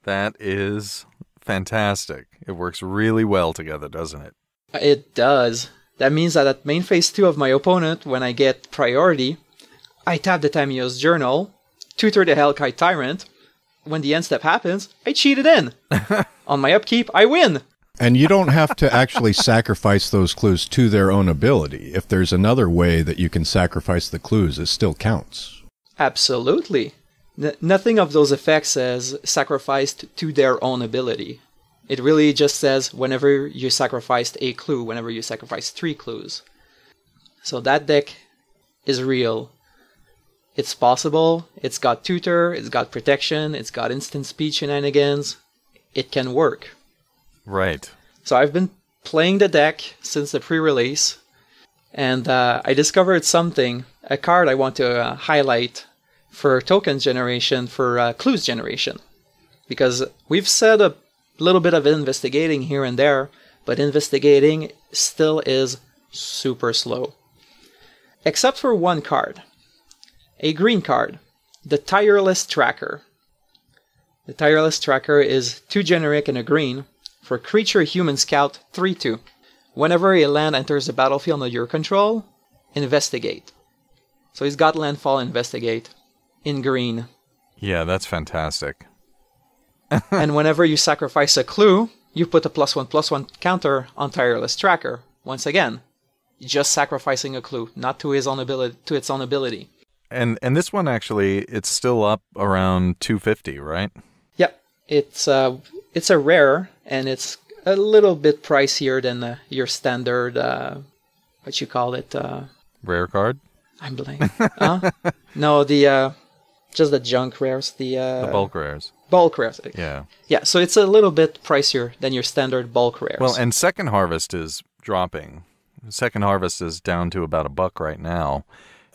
that is fantastic. It works really well together, doesn't it? It does. That means that at main phase 2 of my opponent, when I get priority, I tap the Tamiyo's Journal, tutor the Hellkite Tyrant. When the end step happens, I cheat it in. On my upkeep, I win. And you don't have to actually sacrifice those clues to their own ability. If there's another way that you can sacrifice the clues, it still counts. Absolutely. Nothing of those effects says sacrificed to their own ability. It really just says whenever you sacrificed a clue, whenever you sacrifice 3 clues. So that deck is real. It's possible, it's got tutor, it's got protection, it's got instant speed shenanigans. It can work. Right. So I've been playing the deck since the pre-release, and I discovered something, a card I want to highlight for token generation, for clues generation. Because we've said a little bit of investigating here and there, but investigating still is super slow. Except for one card. A green card, the Tireless Tracker. The Tireless Tracker is 2 generic and a green for Creature Human Scout 3/2. Whenever a land enters the battlefield under your control, investigate. So he's got Landfall Investigate in green. Yeah, that's fantastic. And whenever you sacrifice a clue, you put a +1/+1 counter on Tireless Tracker. Once again, just sacrificing a clue, not to its own ability. And this one actually, it's still up around 250, right? Yep, it's a rare, and it's a little bit pricier than your standard. What you call it? Rare card? I'm blank. No, just the junk rares. The bulk rares. Bulk rares. Yeah. Yeah, so it's a little bit pricier than your standard bulk rares. Well, and Second Harvest is dropping. Second Harvest is down to about $1 right now.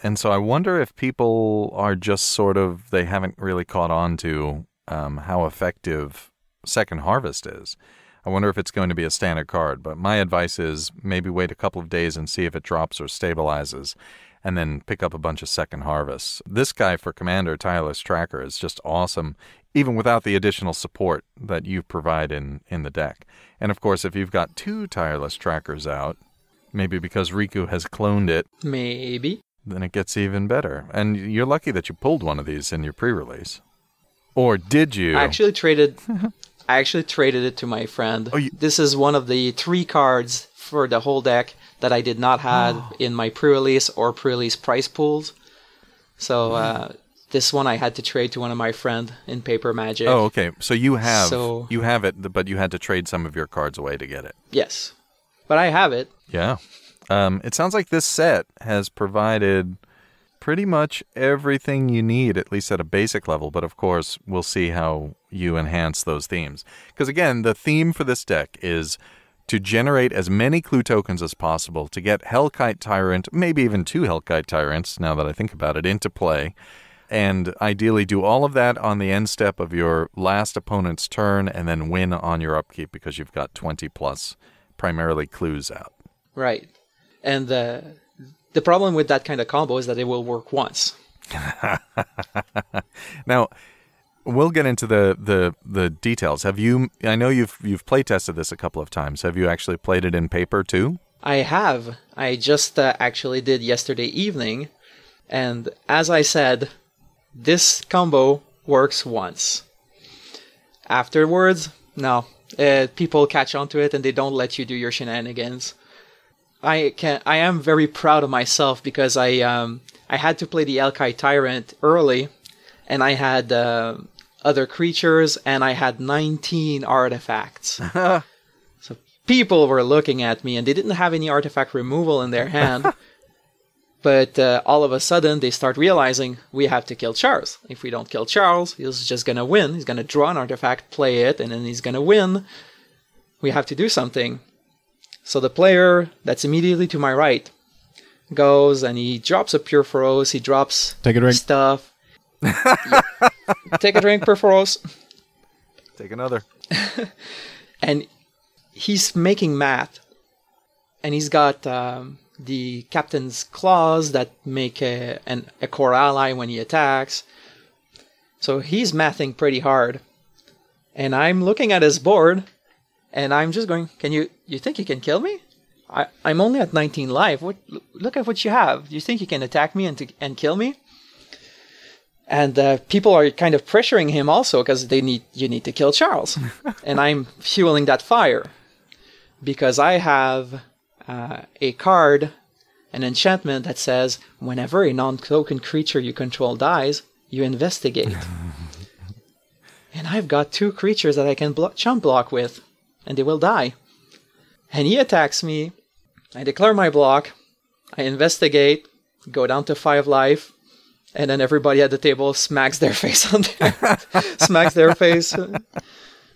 And so I wonder if people are just sort of, they haven't really caught on to how effective Second Harvest is. I wonder if it's going to be a standard card. But my advice is maybe wait a couple of days and see if it drops or stabilizes, and then pick up a bunch of Second Harvests. This guy for Commander, Tireless Tracker, is just awesome, even without the additional support that you provide in the deck. And of course, if you've got 2 Tireless Trackers out, maybe because Riku has cloned it, maybe, then it gets even better. And you're lucky that you pulled one of these in your pre-release. Or did you? I actually traded it to my friend. Oh, this is one of the 3 cards for the whole deck that I did not have in my pre-release or pre-release price pools. So this one I had to trade to one of my friends in Paper Magic. Oh, okay. So you have it, but you had to trade some of your cards away to get it. Yes. But I have it. Yeah. It sounds like this set has provided pretty much everything you need, at least at a basic level. But of course, we'll see how you enhance those themes. Because again, the theme for this deck is to generate as many clue tokens as possible to get Hellkite Tyrant, maybe even 2 Hellkite Tyrants, now that I think about it, into play. And ideally do all of that on the end step of your last opponent's turn and then win on your upkeep because you've got 20 plus primarily clues out. Right. And the problem with that kind of combo is that it will work once. Now, we'll get into the details. Have you? I know you've play tested this a couple of times. Have you actually played it in paper too? I have. I just actually did yesterday evening, and as I said, this combo works once. Afterwards, no. People catch on to it and they don't let you do your shenanigans. I am very proud of myself because I had to play the Hellkite Tyrant early, and I had other creatures, and I had 19 artifacts. So people were looking at me, and they didn't have any artifact removal in their hand. But all of a sudden, they start realizing we have to kill Charles. If we don't kill Charles, he's just going to win. He's going to draw an artifact, play it, and then he's going to win. We have to do something. So the player that's immediately to my right goes and he drops a Purphoros. He drops Take a drink. stuff. Yeah. Take a drink, Purphoros. Take another. And he's making math. And he's got the captain's claws that make a core ally when he attacks. So he's mathing pretty hard. And I'm looking at his board, and I'm just going, you think you can kill me? I'm only at 19 life. Look at what you have. Do you think you can attack me and kill me? And people are kind of pressuring him also because you need to kill Charles. And I'm fueling that fire because I have a card, an enchantment that says whenever a non-token creature you control dies, you investigate. And I've got 2 creatures that I can chump block with, and they will die. And he attacks me. I declare my block. I investigate, go down to 5 life, and then everybody at the table smacks their face on there. Smacks their face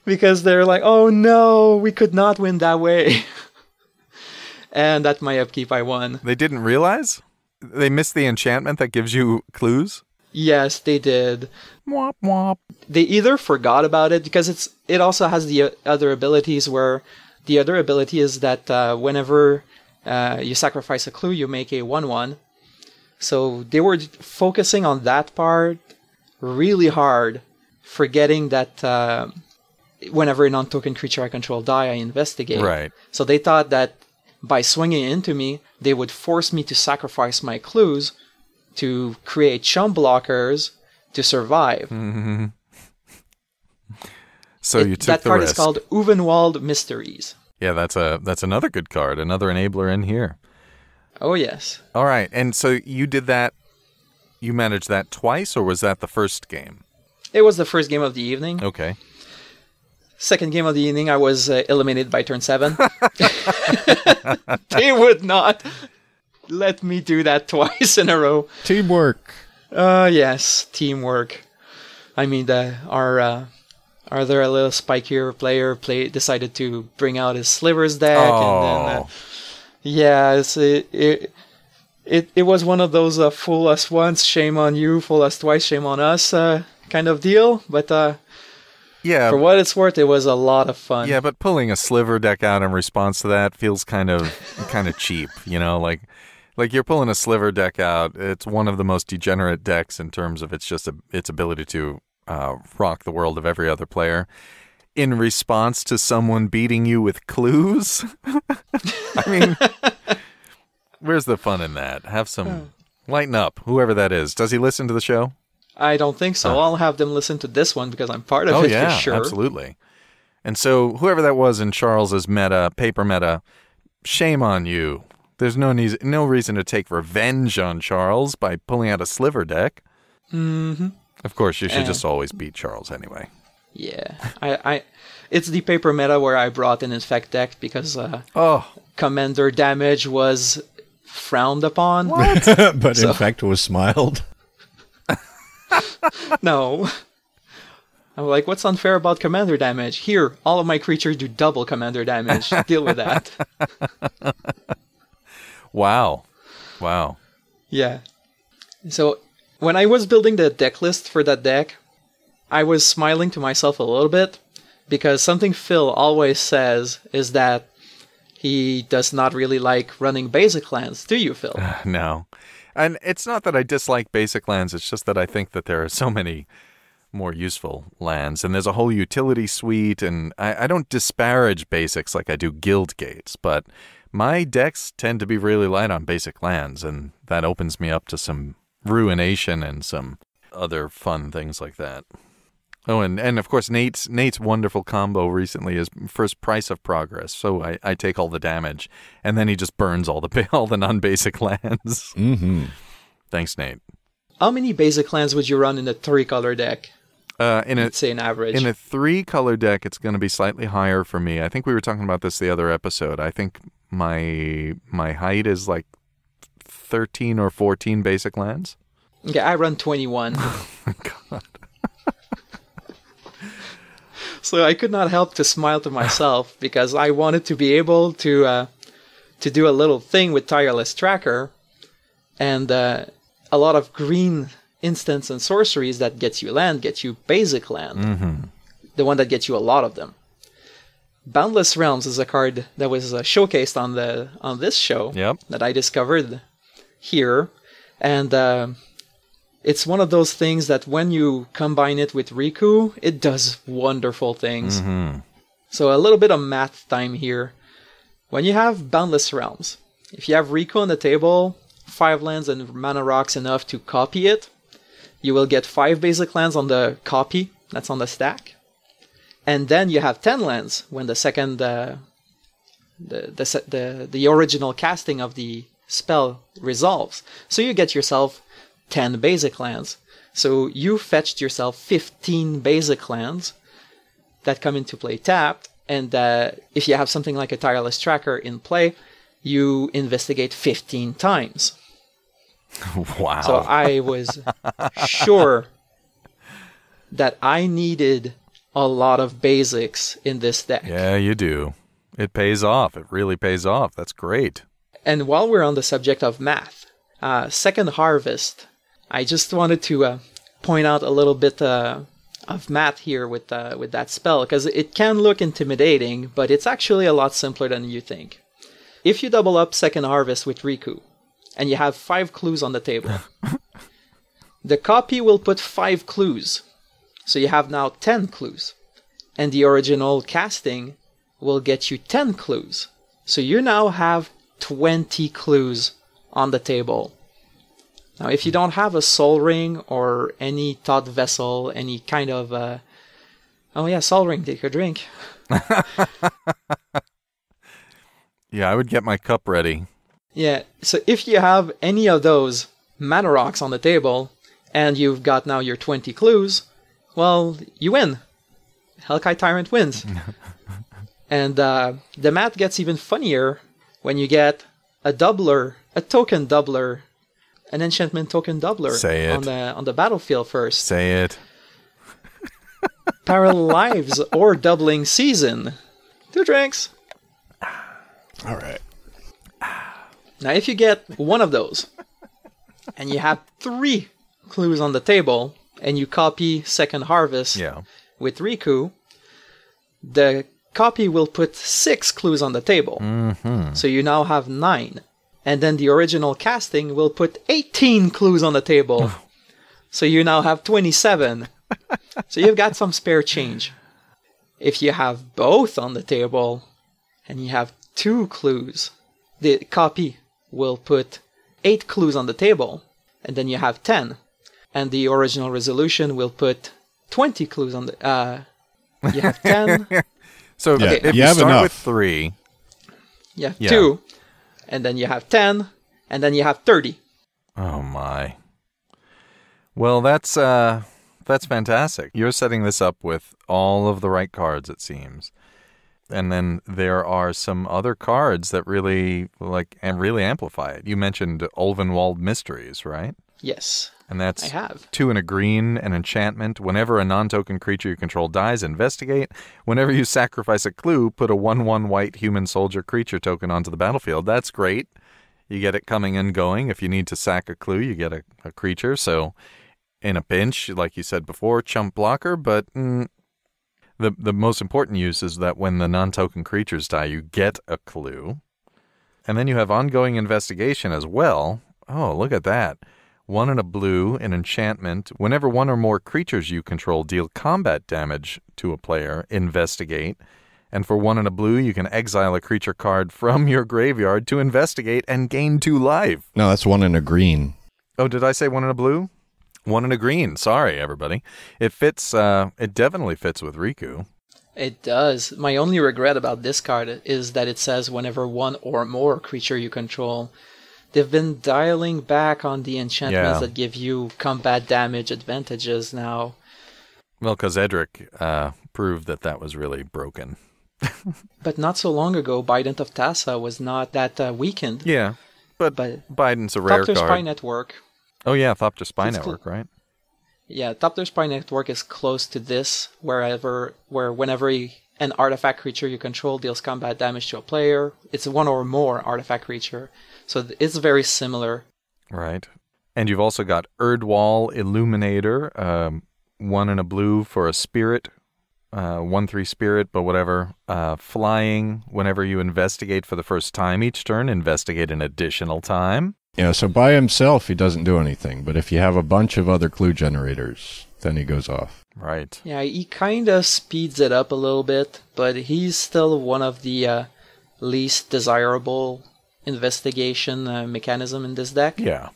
because they're like, oh no, we could not win that way. And at my upkeep, I won. They didn't realize? They missed the enchantment that gives you clues? Yes, they did. Womp womp. They either forgot about it because it also has the other abilities where the other ability is that whenever you sacrifice a clue, you make a 1/1. So they were focusing on that part really hard, forgetting that whenever a non-token creature I control die, I investigate. Right. So they thought that by swinging into me, they would force me to sacrifice my clues to create chump blockers to survive. Mm-hmm. So you took that the card risk. is called Uvenwald Mysteries. Yeah, that's another good card, another enabler in here. Oh, yes. All right, and so you did that, you managed that twice, or was that the first game? It was the first game of the evening. Okay. Second game of the evening, I was eliminated by turn 7. They would not let me do that twice in a row. Teamwork. Yes, teamwork. I mean, our other little spikier player decided to bring out his slivers deck, and then yeah, it was one of those fool us once, shame on you, fool us twice, shame on us kind of deal. But yeah, for what it's worth, it was a lot of fun. Yeah, but pulling a sliver deck out in response to that feels kind of cheap, you know, like you're pulling a sliver deck out. It's one of the most degenerate decks in terms of its ability to rock the world of every other player in response to someone beating you with clues. I mean, where's the fun in that? Have some lighten up, whoever that is. Does he listen to the show? I don't think so. I'll have them listen to this one because I'm part of it for sure. Absolutely. And so whoever that was in Charles's paper meta, shame on you. There's no reason to take revenge on Charles by pulling out a sliver deck. Mm-hmm. Of course, you should just always beat Charles anyway. Yeah. It's the paper meta where I brought an infect deck because commander damage was frowned upon. What? But infect was smiled. No. I'm like, what's unfair about commander damage? Here, all of my creatures do double commander damage. Deal with that. Wow. Yeah. So when I was building the deck list for that deck, I was smiling to myself a little bit because something Phil always says is that he does not really like running basic lands. Do you, Phil? No. And it's not that I dislike basic lands, it's just that I think that there are so many more useful lands, and there's a whole utility suite, and I don't disparage basics like I do guild gates, but my decks tend to be really light on basic lands, and that opens me up to some ruination and some other fun things like that. Oh, and of course, Nate's wonderful combo recently is first Price of Progress. So I take all the damage, and then he just burns all the non-basic lands. Mm-hmm. Thanks, Nate. How many basic lands would you run in a 3-color deck? Let's say an average. In a 3-color deck, it's going to be slightly higher for me. I think we were talking about this the other episode. I think my height is like 13 or 14 basic lands? Okay, I run 21. Oh my God. So I could not help to smile to myself because I wanted to be able to do a little thing with Tireless Tracker and a lot of green instants and sorceries that gets you land, get you basic land. Mm-hmm. The one that gets you a lot of them. Boundless Realms is a card that was showcased on this show that I discovered here. And it's one of those things that when you combine it with Riku, it does wonderful things. Mm-hmm. So a little bit of math time here. When you have Boundless Realms, if you have Riku on the table, 5 lands and mana rocks enough to copy it, you will get 5 basic lands on the copy that's on the stack. And then you have 10 lands when the second, the original casting of the spell resolves. So you get yourself 10 basic lands. So you fetched yourself 15 basic lands that come into play tapped. And if you have something like a Tireless Tracker in play, you investigate 15 times. Wow. So I was sure that I needed a lot of basics in this deck. Yeah, you do. It pays off. It really pays off. That's great. And while we're on the subject of math, Second Harvest, I just wanted to point out a little bit of math here with that spell, because it can look intimidating, but it's actually a lot simpler than you think. If you double up Second Harvest with Riku, and you have 5 clues on the table, the copy will put 5 clues. So you have now 10 clues. And the original casting will get you 10 clues. So you now have 20 clues on the table. Now, if you don't have a Soul Ring or any Thought Vessel, any kind of... Soul Ring, take a drink. Yeah, I would get my cup ready. Yeah, so if you have any of those mana rocks on the table, and you've got now your 20 clues, well, you win. Hellkite Tyrant wins. And the math gets even funnier when you get a doubler, a token doubler, an enchantment token doubler. Say it. On the battlefield first. Say it. Parallel Lives or Doubling Season. 2 drinks. All right. Now, if you get one of those, and you have 3 clues on the table, and you copy Second Harvest with Riku, the copy will put 6 clues on the table. Mm-hmm. So you now have 9. And then the original casting will put 18 clues on the table. So you now have 27. So you've got some spare change. If you have both on the table, and you have 2 clues, the copy will put 8 clues on the table, and then you have 10. And the original resolution will put 20 clues on the... you have 10. So if you start enough. with 3... You have 2, and then you have 10, and then you have 30. Oh, my. Well, that's fantastic. You're setting this up with all of the right cards, it seems. And then there are some other cards that really amplify it. You mentioned Ulvenwald Mysteries, right? Yes. And that's I have 2 and a green, an enchantment. Whenever a non-token creature you control dies, investigate. Whenever you sacrifice a clue, put a 1/1 white human soldier creature token onto the battlefield. That's great. You get it coming and going. If you need to sack a clue, you get a creature. So in a pinch, like you said before, chump blocker. But the most important use is that when the non-token creatures die, you get a clue. And then you have ongoing investigation as well. Oh, look at that. 1 and a blue, an enchantment. Whenever 1 or more creatures you control deal combat damage to a player, investigate. And for 1 and a blue, you can exile a creature card from your graveyard to investigate and gain 2 life. No, that's 1 and a green. Oh, did I say 1 and a blue? 1 and a green. Sorry, everybody. It fits. It definitely fits with Riku. It does. My only regret about this card is that it says whenever 1 or more creature you control. They've been dialing back on the enchantments that give you combat damage advantages now. Well, because Edric proved that was really broken. But not so long ago, Bident of Tassa was not that weakened. Yeah. But Biden's a rare Thopter card. Spy Network. Oh yeah, Thopter Spy It's Network, right? Yeah, Thopter Spy Network is close to this, whenever an artifact creature you control deals combat damage to a player, it's one or more artifact creature. So it's very similar. Right. And you've also got Erdwall Illuminator, 1 and a blue for a spirit, 1/3 spirit, but whatever. Flying, whenever you investigate for the first time each turn, investigate an additional time. Yeah, so by himself he doesn't do anything, but if you have a bunch of other clue generators, then he goes off. Right. Yeah, he kind of speeds it up a little bit, but he's still one of the least desirable investigation mechanism in this deck. Yeah.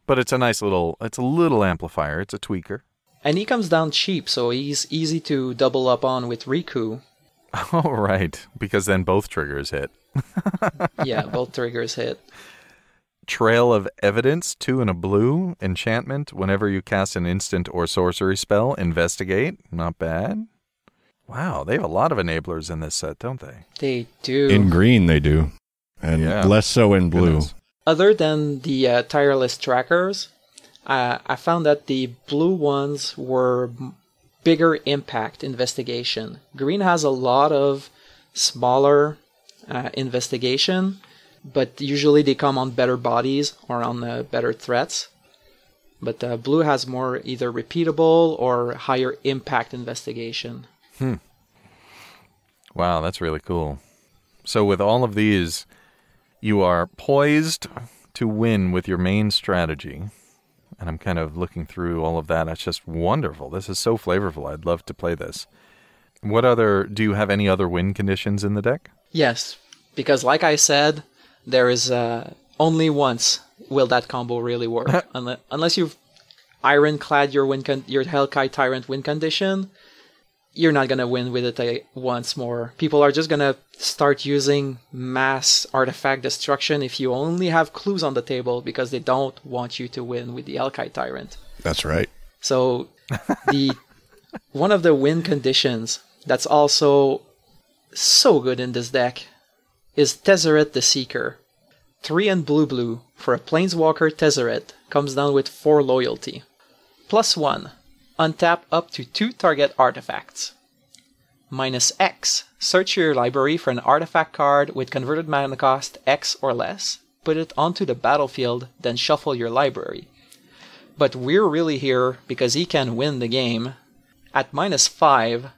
But it's a little amplifier. It's a tweaker. And he comes down cheap, so he's easy to double up on with Riku. Oh, right. Because then both triggers hit. Yeah, both triggers hit. Trail of Evidence, 2 and a blue. Enchantment, whenever you cast an instant or sorcery spell, investigate. Not bad. Wow, they have a lot of enablers in this set, don't they? They do. In green they do, and less so in blue. Goodness. Other than the tireless trackers, I found that the blue ones were bigger impact investigation. Green has a lot of smaller investigation, but usually they come on better bodies or on better threats. But blue has more either repeatable or higher impact investigation. Wow, that's really cool. So with all of these, you are poised to win with your main strategy. And I'm kind of looking through all of that. It's just wonderful. This is so flavorful. I'd love to play this. Do you have any other win conditions in the deck? Yes, because like I said, there is only once will that combo really work. Unless you've ironclad your Hellkite Tyrant win condition, you're not going to win with it once more. People are just going to start using mass artifact destruction if you only have clues on the table because they don't want you to win with the Hellkite Tyrant. That's right. So one of the win conditions that's also so good in this deck is Tezzeret the Seeker. 3 and blue for a Planeswalker Tezzeret comes down with 4 loyalty. +1. Untap up to 2 target artifacts. -X. Search your library for an artifact card with converted mana cost X or less. Put it onto the battlefield, then shuffle your library. But we're really here because he can win the game. At -5,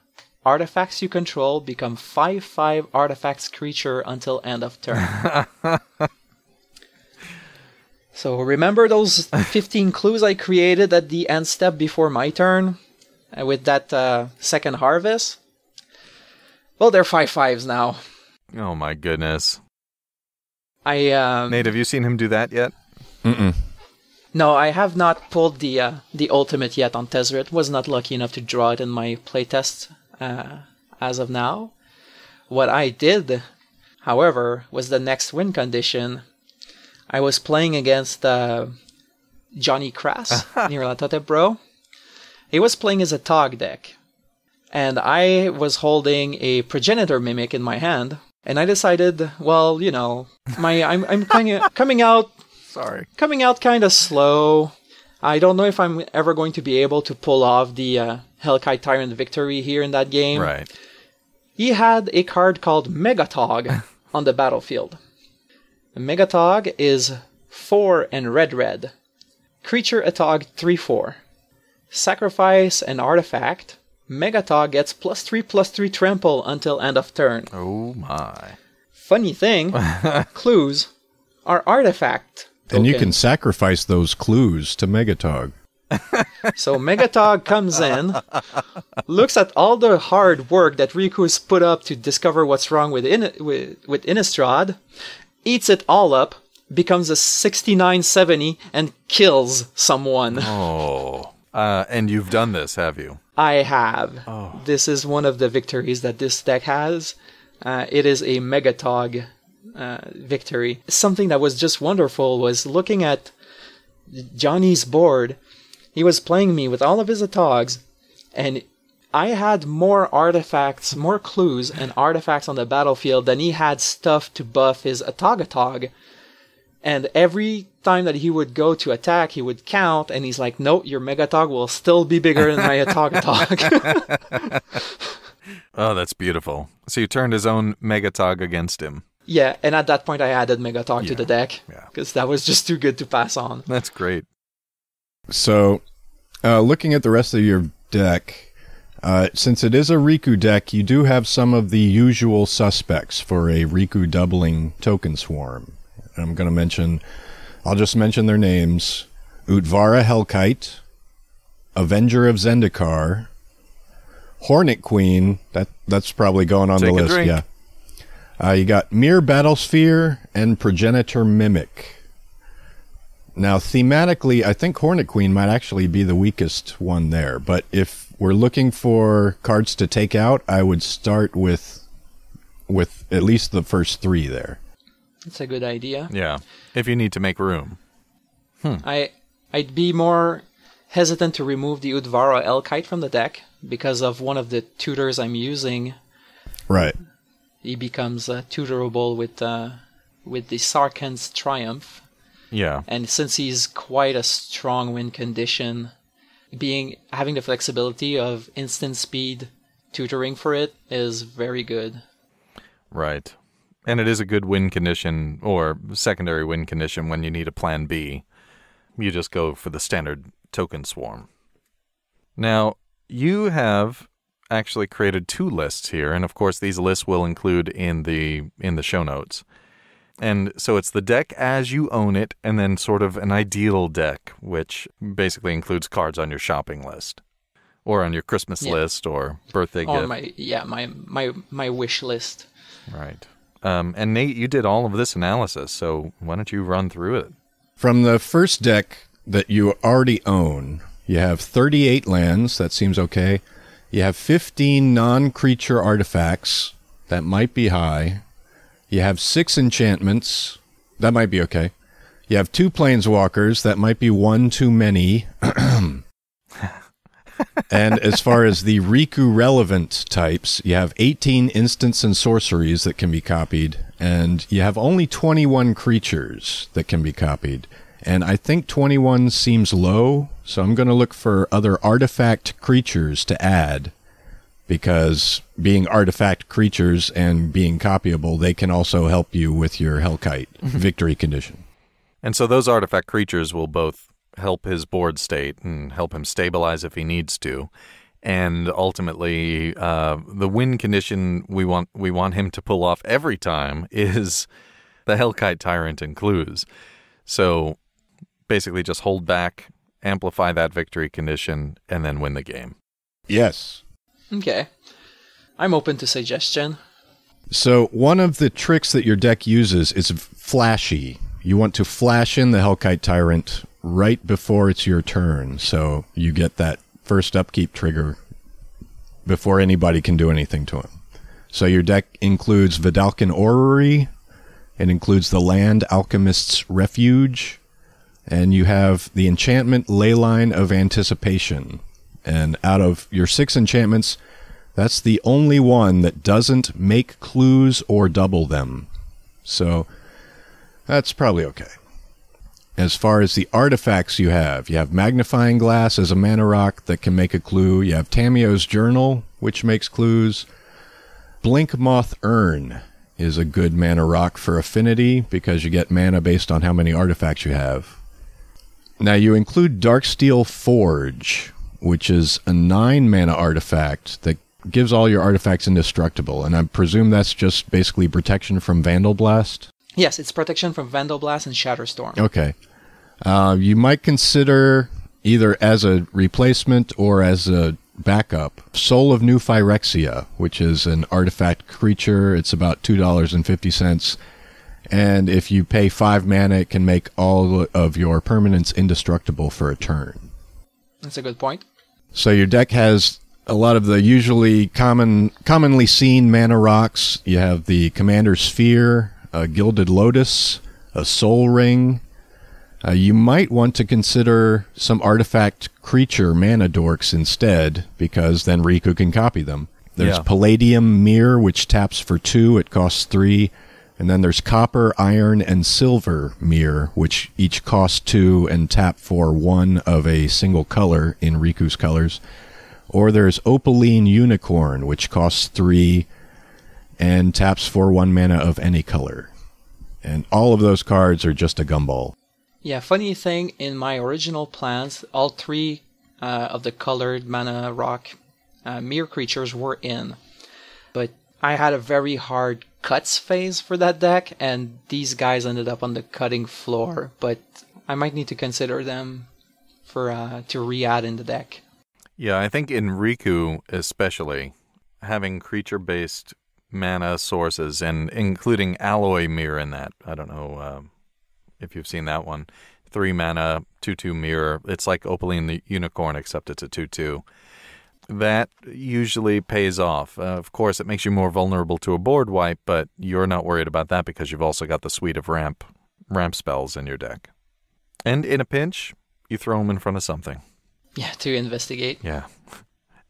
artifacts you control become 5/5 artifacts creature until end of turn. So remember those 15 clues I created at the end step before my turn with that second harvest? Well, they're 5/5s now. Oh my goodness. Nate, Nate, have you seen him do that yet? Mm-mm. No, I have not pulled the ultimate yet on Tezzeret. Was not lucky enough to draw it in my playtest as of now. What I did, however, was the next win condition. I was playing against Johnny Crass near La Tote Bro. He was playing as a Tog deck. And I was holding a Progenitor Mimic in my hand. And I decided, well, you know, I'm coming out kind of slow. I don't know if I'm ever going to be able to pull off the Hellkite Tyrant victory here in that game. Right. He had a card called Megatog on the battlefield. Megatog is 4 and red. Creature Atog 3/4. Sacrifice an artifact. Megatog gets +3/+3 trample until end of turn. Oh my. Funny thing, clues are artifact. And you token. can sacrifice those clues to Megatog. So Megatog comes in, looks at all the hard work that Riku's put up to discover what's wrong with Innistrad, eats it all up, becomes a 69/70, and kills someone. Oh. And you've done this, have you? I have. Oh. This is one of the victories that this deck has. It is a Megatog victory. Something that was just wonderful was looking at Johnny's board. He was playing me with all of his Atogs, and I had more artifacts, more clues and artifacts on the battlefield than he had stuff to buff his Atog. And every time that he would go to attack, he would count, and he's like, "No, your Megatog will still be bigger than my Atog." Oh, that's beautiful. So you turned his own Megatog against him. Yeah, and at that point I added Megatog to the deck, Yeah. because that was just too good to pass on. That's great. So, looking at the rest of your deck, since it is a Riku deck, you do have some of the usual suspects for a Riku doubling token swarm. And I'll just mention their names. Utvara Hellkite, Avenger of Zendikar, Hornet Queen, that's probably going on Take the a list, drink. yeah. You got Mere Battlesphere and Progenitor Mimic. Now, thematically, I think Hornet Queen might actually be the weakest one there, but if we're looking for cards to take out, I would start with at least the first 3 there. That's a good idea. Yeah, if you need to make room. I'd be more hesitant to remove the Utvara Elkite from the deck because of one of the tutors I'm using. Right. He becomes tutorable with the Sarkhan's Triumph. Yeah. And since he's quite a strong win condition, having the flexibility of instant speed tutoring for it is very good. Right. And it is a good win condition, or secondary win condition, when you need a plan B. You just go for the standard token swarm. Now, you have actually created 2 lists here, and of course these lists will include in the show notes. And so it's the deck as you own it, and then sort of an ideal deck, which basically includes cards on your shopping list, or on your Christmas list, or birthday gift. My wish list. Right. And Nate, you did all of this analysis, so why don't you run through it? From the first deck that you already own, you have 38 lands. That seems okay. You have 15 non-creature artifacts. That might be high. You have 6 enchantments. That might be okay. You have 2 planeswalkers. That might be 1 too many. And as far as the Riku relevant types, you have 18 instants and sorceries that can be copied, and you have only 21 creatures that can be copied. And I think 21 seems low, so I'm going to look for other artifact creatures to add, because being artifact creatures and being copyable, they can also help you with your Hellkite victory condition. And so those artifact creatures will both help his board state and help him stabilize if he needs to. And ultimately, the win condition we want him to pull off every time is the Hellkite Tyrant and Clues. So basically just hold back, amplify that victory condition, and then win the game. Yes. Okay. I'm open to suggestion. So one of the tricks that your deck uses is flashy. You want to flash in the Hellkite Tyrant right before it's your turn, so you get that first upkeep trigger before anybody can do anything to him. So your deck includes Vidalcan Orrery, it includes the land Alchemist's Refuge, and you have the enchantment Leyline of Anticipation. And out of your 6 enchantments, that's the only one that doesn't make clues or double them. So that's probably okay. As far as the artifacts you have Magnifying Glass as a mana rock that can make a clue. You have Tamio's Journal, which makes clues. Blinkmoth Urn is a good mana rock for affinity because you get mana based on how many artifacts you have. Now you include Darksteel Forge, which is a 9 mana artifact that gives all your artifacts indestructible, and I presume that's just basically protection from Vandal Blast? Yes, it's protection from Vandal Blast and Shatterstorm. Okay. You might consider either as a replacement or as a backup Soul of New Phyrexia, which is an artifact creature. It's about $2.50. And if you pay 5 mana, it can make all of your permanents indestructible for a turn. That's a good point. So your deck has a lot of the usually commonly seen mana rocks. You have the Commander Sphere, a Gilded Lotus, a Soul Ring. You might want to consider some artifact creature mana dorks instead, because then Riku can copy them. There's Palladium Mirror, which taps for 2. It costs 3. And then there's copper, iron, and silver mirror, which each cost 2 and tap for 1 of a single color in Riku's colors. Or there's opaline unicorn, which costs 3 and taps for 1 mana of any color. And all of those cards are just a gumball. Yeah, funny thing, in my original plans, all 3 of the colored mana rock mirror creatures were in. But I had a very hard cuts phase for that deck, and these guys ended up on the cutting floor. But I might need to consider them for to re-add in the deck. Yeah, I think in Riku especially, having creature-based mana sources and including alloy mirror in that. I don't know if you've seen that one. 3 mana, 2/2 mirror. It's like Opaline the Unicorn, except it's a 2/2. That usually pays off. Of course, it makes you more vulnerable to a board wipe, but you're not worried about that because you've also got the suite of ramp spells in your deck. And in a pinch, you throw them in front of something. Yeah, to investigate. Yeah.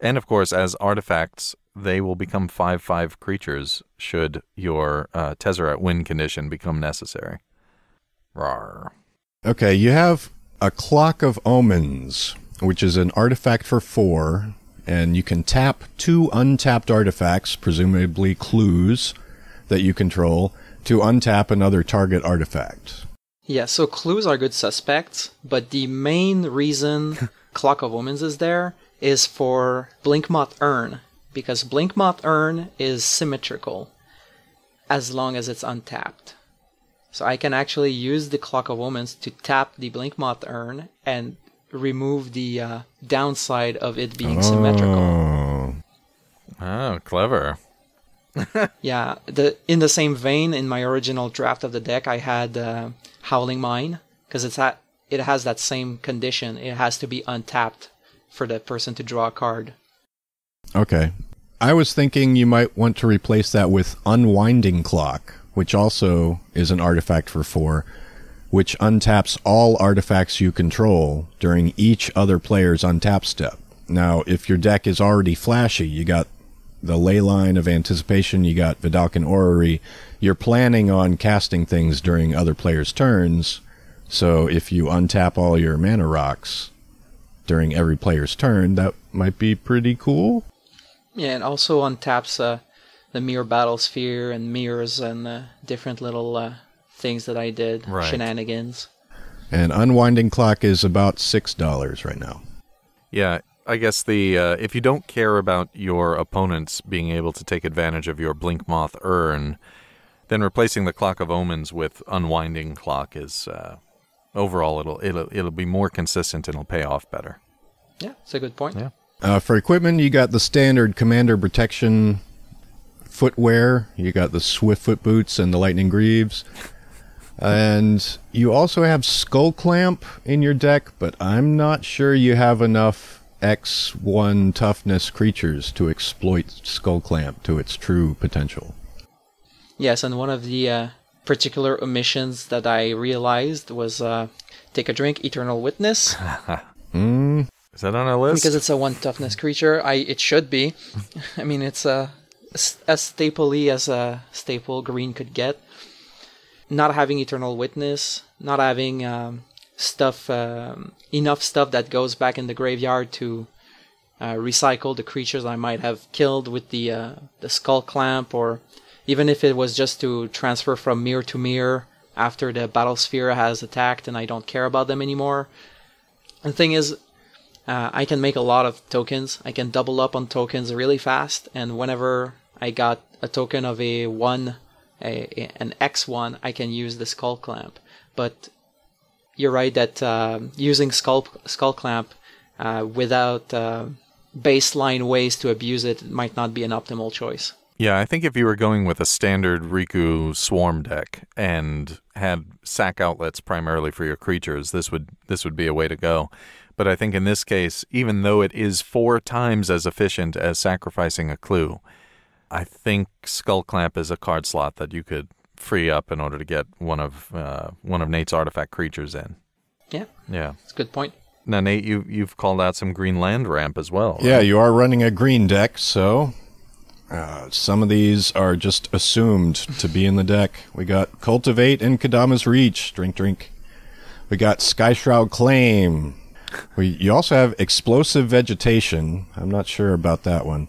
And of course, as artifacts, they will become 5/5 creatures should your Tezzeret win condition become necessary. Rawr. Okay, you have a Clock of Omens, which is an artifact for 4, and you can tap 2 untapped artifacts, presumably clues, that you control, to untap another target artifact. Yeah, so clues are good suspects, but the main reason Clock of Omens is there is for Blinkmoth Urn, because Blinkmoth Urn is symmetrical as long as it's untapped. So I can actually use the Clock of Omens to tap the Blinkmoth Urn and remove the downside of it being symmetrical. Oh, clever. Yeah, in the same vein, in my original draft of the deck, I had Howling Mine, because it has that same condition. It has to be untapped for the person to draw a card. Okay. I was thinking you might want to replace that with Unwinding Clock, which also is an artifact for 4, which untaps all artifacts you control during each other player's untap step. Now, if your deck is already flashy, you got the Leyline of Anticipation, you got Vidalcan Orrery, you're planning on casting things during other players' turns, so if you untap all your mana rocks during every player's turn, that might be pretty cool. Yeah, and also untaps the Mirror Battlesphere and mirrors and different little things that I did, right. Shenanigans. And Unwinding Clock is about $6 right now. Yeah, I guess if you don't care about your opponents being able to take advantage of your Blinkmoth Urn, then replacing the Clock of Omens with Unwinding Clock is overall it'll be more consistent and it'll pay off better. Yeah, it's a good point. Yeah. For equipment, you got the standard Commander Protection footwear. You got the Swift Foot Boots and the Lightning Greaves. And you also have Skull Clamp in your deck, but I'm not sure you have enough X1 toughness creatures to exploit Skull Clamp to its true potential. Yes, and one of the particular omissions that I realized was take a drink, Eternal Witness. Is that on our list? Because it's a 1 toughness creature. It should be. I mean, it's as stapley as a staple green could get. Not having Eternal Witness, not having enough stuff that goes back in the graveyard to recycle the creatures I might have killed with the Skull Clamp, or even if it was just to transfer from mirror to mirror after the Battlesphere has attacked and I don't care about them anymore. And the thing is, I can make a lot of tokens. I can double up on tokens really fast, and whenever I got a token of an X1, I can use the Skull Clamp. But you're right that using Skull Clamp without baseline ways to abuse it might not be an optimal choice. Yeah, I think if you were going with a standard Riku Swarm deck and had sack outlets primarily for your creatures, this would be a way to go. But I think in this case, even though it is 4 times as efficient as sacrificing a clue, I think Skull Clamp is a card slot that you could free up in order to get one of Nate's artifact creatures in. Yeah. Yeah. That's a good point. Now, Nate, you've called out some green land ramp as well. Yeah, right? you are running a green deck, so Some of these are just assumed to be in the deck. We got Cultivate and Kadama's Reach. Drink, drink. We got Sky Shroud Claim. You also have Explosive Vegetation. I'm not sure about that one.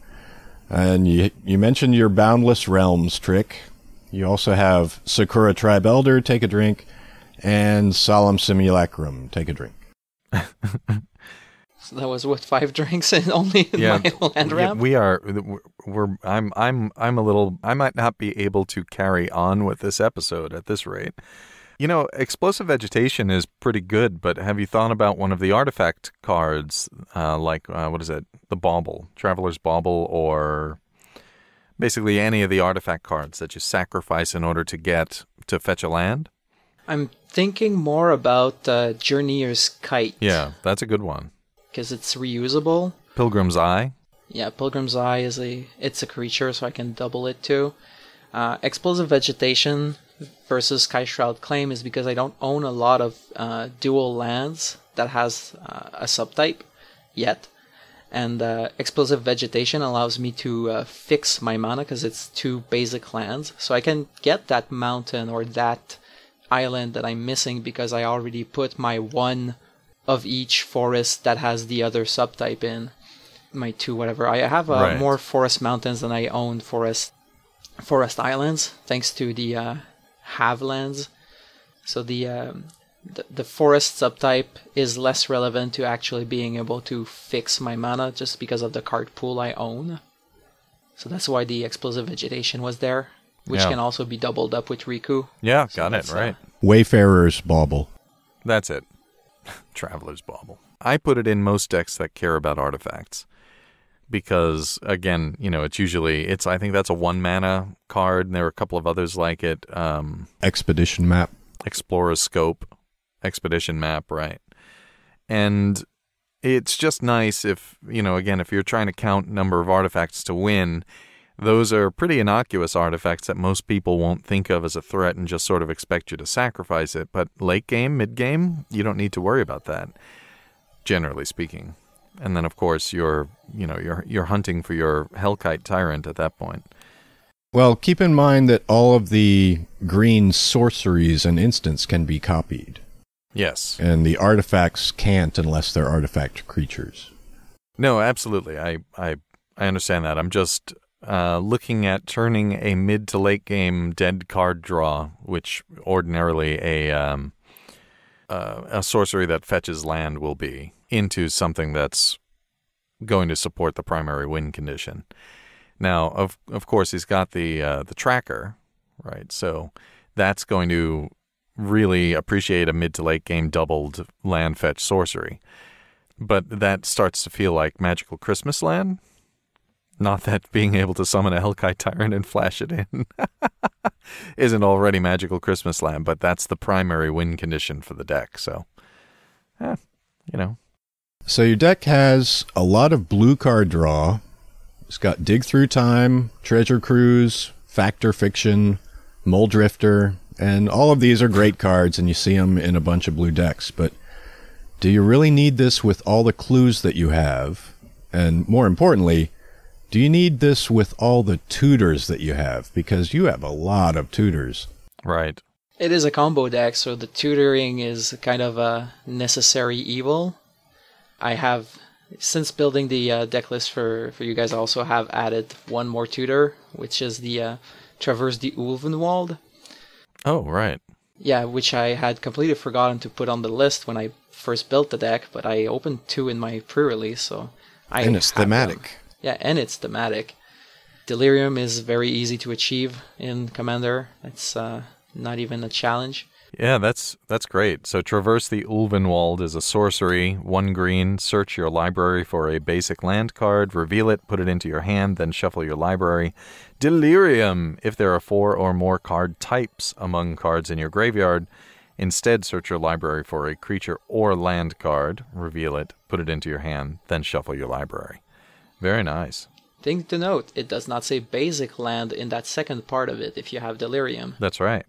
And you mentioned your Boundless Realms trick. You also have Sakura Tribe Elder, take a drink, and Solemn Simulacrum, take a drink. So that was what, 5 drinks and only in my land ramp? I'm a little, I might not be able to carry on with this episode at this rate. You know, Explosive Vegetation is pretty good, but have you thought about one of the artifact cards, what is it? The Bauble, Traveler's Bauble, or basically any of the artifact cards that you sacrifice in order to fetch a land? I'm thinking more about Journeyer's Kite. Yeah, that's a good one. Because it's reusable. Pilgrim's Eye. Yeah, Pilgrim's Eye it's a creature, so I can double it too. Explosive Vegetation versus Sky Shroud Claim is because I don't own a lot of dual lands that has a subtype yet. And Explosive Vegetation allows me to fix my mana because it's 2 basic lands. So I can get that mountain or that island that I'm missing because I already put my 1 of each forest that has the other subtype in. My 2 whatever. I have more forest mountains than I own forest islands, thanks to the have lands. So the forest subtype is less relevant to actually being able to fix my mana just because of the card pool I own. So that's why the Explosive Vegetation was there, which can also be doubled up with Riku. Yeah, so got it, right. Wayfarer's Bauble. That's it. Traveler's Bauble. I put it in most decks that care about artifacts. Because, again, you know, I think that's a 1 mana card, and there are a couple of others like it. Expedition Map. Explorer's Scope. Expedition Map, right. And it's just nice if, you know, again, if you're trying to count number of artifacts to win, those are pretty innocuous artifacts that most people won't think of as a threat and just sort of expect you to sacrifice it. But late game, mid game, you don't need to worry about that, generally speaking. And then, of course, you're hunting for your Hellkite Tyrant at that point. Well, keep in mind that all of the green sorceries and instants can be copied. Yes. And the artifacts can't unless they're artifact creatures. No, absolutely. I understand that. I'm just looking at turning a mid to late game dead card draw, which ordinarily a sorcery that fetches land will be, into something that's going to support the primary win condition. Now, of course, he's got the tracker, right? So that's going to really appreciate a mid to late game doubled land fetch sorcery. But that starts to feel like Magical Christmas Land. Not that being able to summon a Hellkite Tyrant and flash it in isn't already Magical Christmas Land, but that's the primary win condition for the deck. So, you know. So your deck has a lot of blue card draw. It's got Dig Through Time, Treasure Cruise, Factor Fiction, Mole Drifter, and all of these are great cards, and you see them in a bunch of blue decks. But do you really need this with all the clues that you have? And more importantly, do you need this with all the tutors that you have? Because you have a lot of tutors. Right. It is a combo deck, so the tutoring is kind of a necessary evil. I have, since building the deck list for you guys, I also have added 1 more tutor, which is the Traverse the Ulvenwald. Oh, right. Yeah, which I had completely forgotten to put on the list when I first built the deck, but I opened 2 in my pre-release, so and it's thematic. Them. Yeah, and it's thematic. Delirium is very easy to achieve in Commander. It's not even a challenge. Yeah, that's great. So Traverse the Ulvenwald is a sorcery, 1 green, search your library for a basic land card, reveal it, put it into your hand, then shuffle your library. Delirium, if there are 4 or more card types among cards in your graveyard, instead search your library for a creature or land card, reveal it, put it into your hand, then shuffle your library. Very nice. Thing to note, it does not say basic land in that second part of it if you have Delirium. That's right.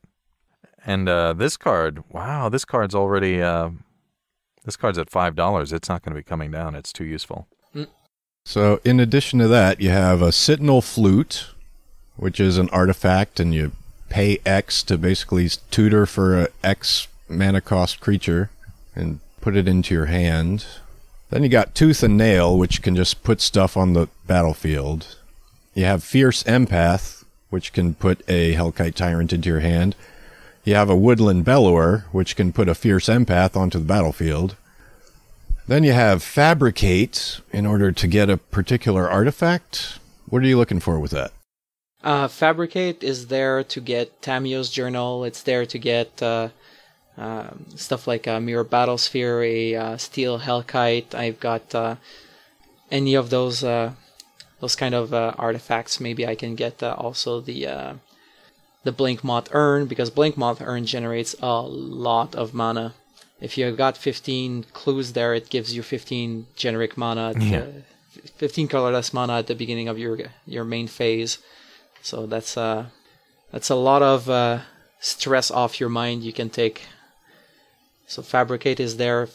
And this card, wow, this card's already, this card's at $5. It's not going to be coming down. It's too useful. So in addition to that, you have a Sentinel Flute, which is an artifact, and you pay X to basically tutor for a X mana cost creature and put it into your hand. Then you got Tooth and Nail, which can just put stuff on the battlefield. You have Fierce Empath, which can put a Hellkite Tyrant into your hand. You have a Woodland Bellower, which can put a Fierce Empath onto the battlefield. Then you have Fabricate in order to get a particular artifact. What are you looking for with that? Fabricate is there to get Tamio's Journal. It's there to get stuff like a Mirror Battlesphere, a Steel Hellkite. I've got any of those kind of artifacts. Maybe I can get also the Blinkmoth Urn, because Blinkmoth Urn generates a lot of mana. If you've got 15 clues there, it gives you 15 generic mana, 15 colorless mana at the beginning of your main phase. So that's a lot of stress off your mind you can take. So Fabricate is there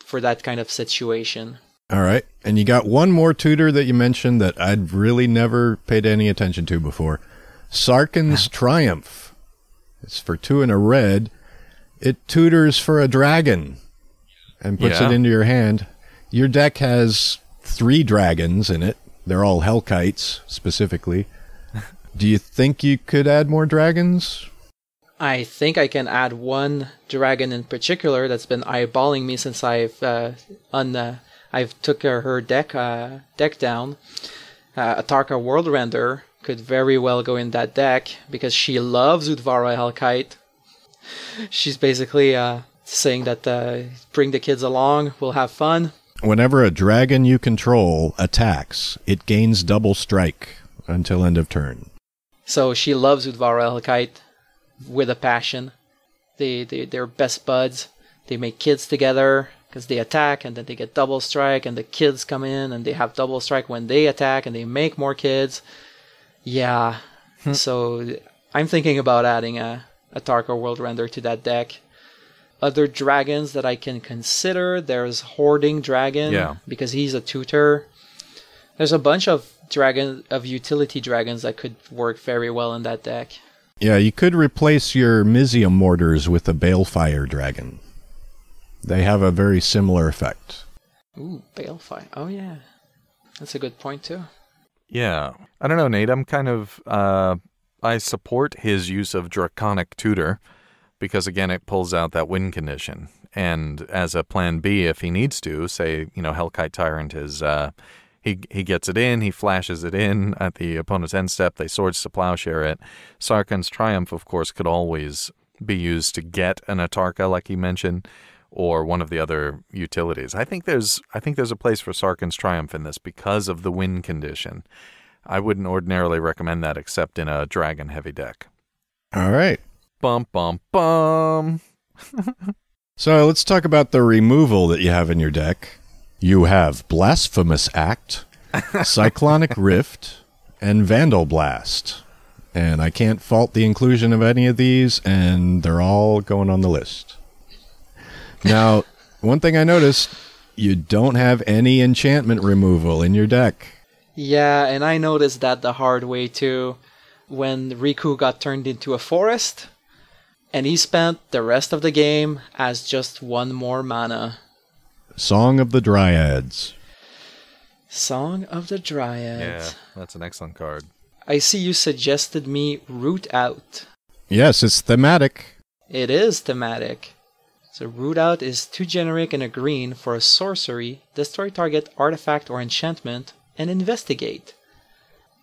for that kind of situation. All right. And you got one more tutor that you mentioned that I'd really never paid any attention to before. Sarkhan's Triumph. It's for 2 and a red. It tutors for a dragon and puts it into your hand. Your deck has 3 dragons in it. They're all Hellkites, specifically. Do you think you could add more dragons? I think I can add one dragon in particular that's been eyeballing me since I've took her deck down. Atarka Worldrender could very well go in that deck because she loves Udvara Hellkite. She's basically saying that bring the kids along, we'll have fun. Whenever a dragon you control attacks, it gains double strike until end of turn. So she loves Udvara Hellkite with a passion. They're best buds. They make kids together because they attack and then they get double strike, and the kids come in and they have double strike when they attack and they make more kids. Yeah. So I'm thinking about adding a Tarka Worldrender to that deck. Other dragons that I can consider, there's Hoarding Dragon, because he's a tutor. There's a bunch of utility dragons that could work very well in that deck. Yeah, you could replace your Mizium Mortars with a Balefire Dragon. They have a very similar effect. Ooh, Balefire. Oh yeah. That's a good point too. Yeah. I don't know, Nate. I'm kind of I support his use of Draconic Tutor because, again, it pulls out that win condition. And as a plan B, if he needs to, say, Hellkite Tyrant is, he gets it in, he flashes it in at the opponent's end step, they Swords to Plowshare it. Sarkhan's Triumph, of course, could always be used to get an Atarka, like he mentioned, or one of the other utilities. I think there's a place for Sarkhan's Triumph in this because of the win condition. I wouldn't ordinarily recommend that except in a dragon-heavy deck. All right. Bum, bum, bum. So let's talk about the removal that you have in your deck. You have Blasphemous Act, Cyclonic Rift, and Vandal Blast. And I can't fault the inclusion of any of these, and they're all going on the list. Now, one thing I noticed, you don't have any enchantment removal in your deck. Yeah, and I noticed that the hard way too. When Riku got turned into a forest, and he spent the rest of the game as just 1 more mana. Song of the Dryads. Song of the Dryads. Yeah, that's an excellent card. I see you suggested me Root Out. Yes, it's thematic. It is thematic. So Root Out is 2 generic and a green for a sorcery, destroy target artifact or enchantment, and investigate.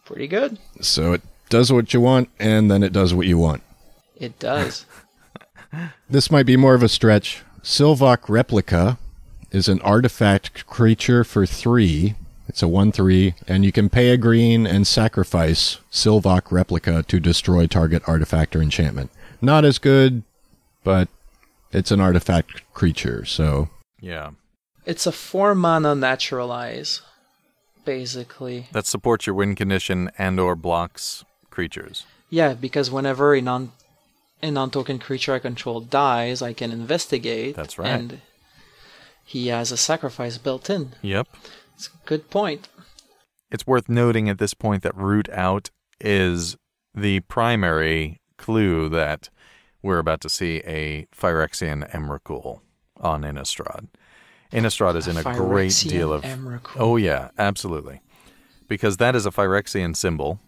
Pretty good. So it does what you want, and then it does what you want. It does. This might be more of a stretch. Sylvok Replica is an artifact creature for 3. It's a 1/3, and you can pay a green and sacrifice Sylvok Replica to destroy target artifact or enchantment. Not as good, but it's an artifact creature, so... Yeah. It's a 4 mana naturalize, basically. That supports your win condition and or blocks creatures. Yeah, because whenever a non-token creature I control dies, I can investigate. That's right. And he has a sacrifice built in. Yep. It's a good point. it's worth noting at this point that root out is the primary clue that we're about to see a Phyrexian Emrakul on Innistrad. Innistrad is in a great deal of... Emrakul. Oh, yeah, absolutely. Because that is a Phyrexian symbol.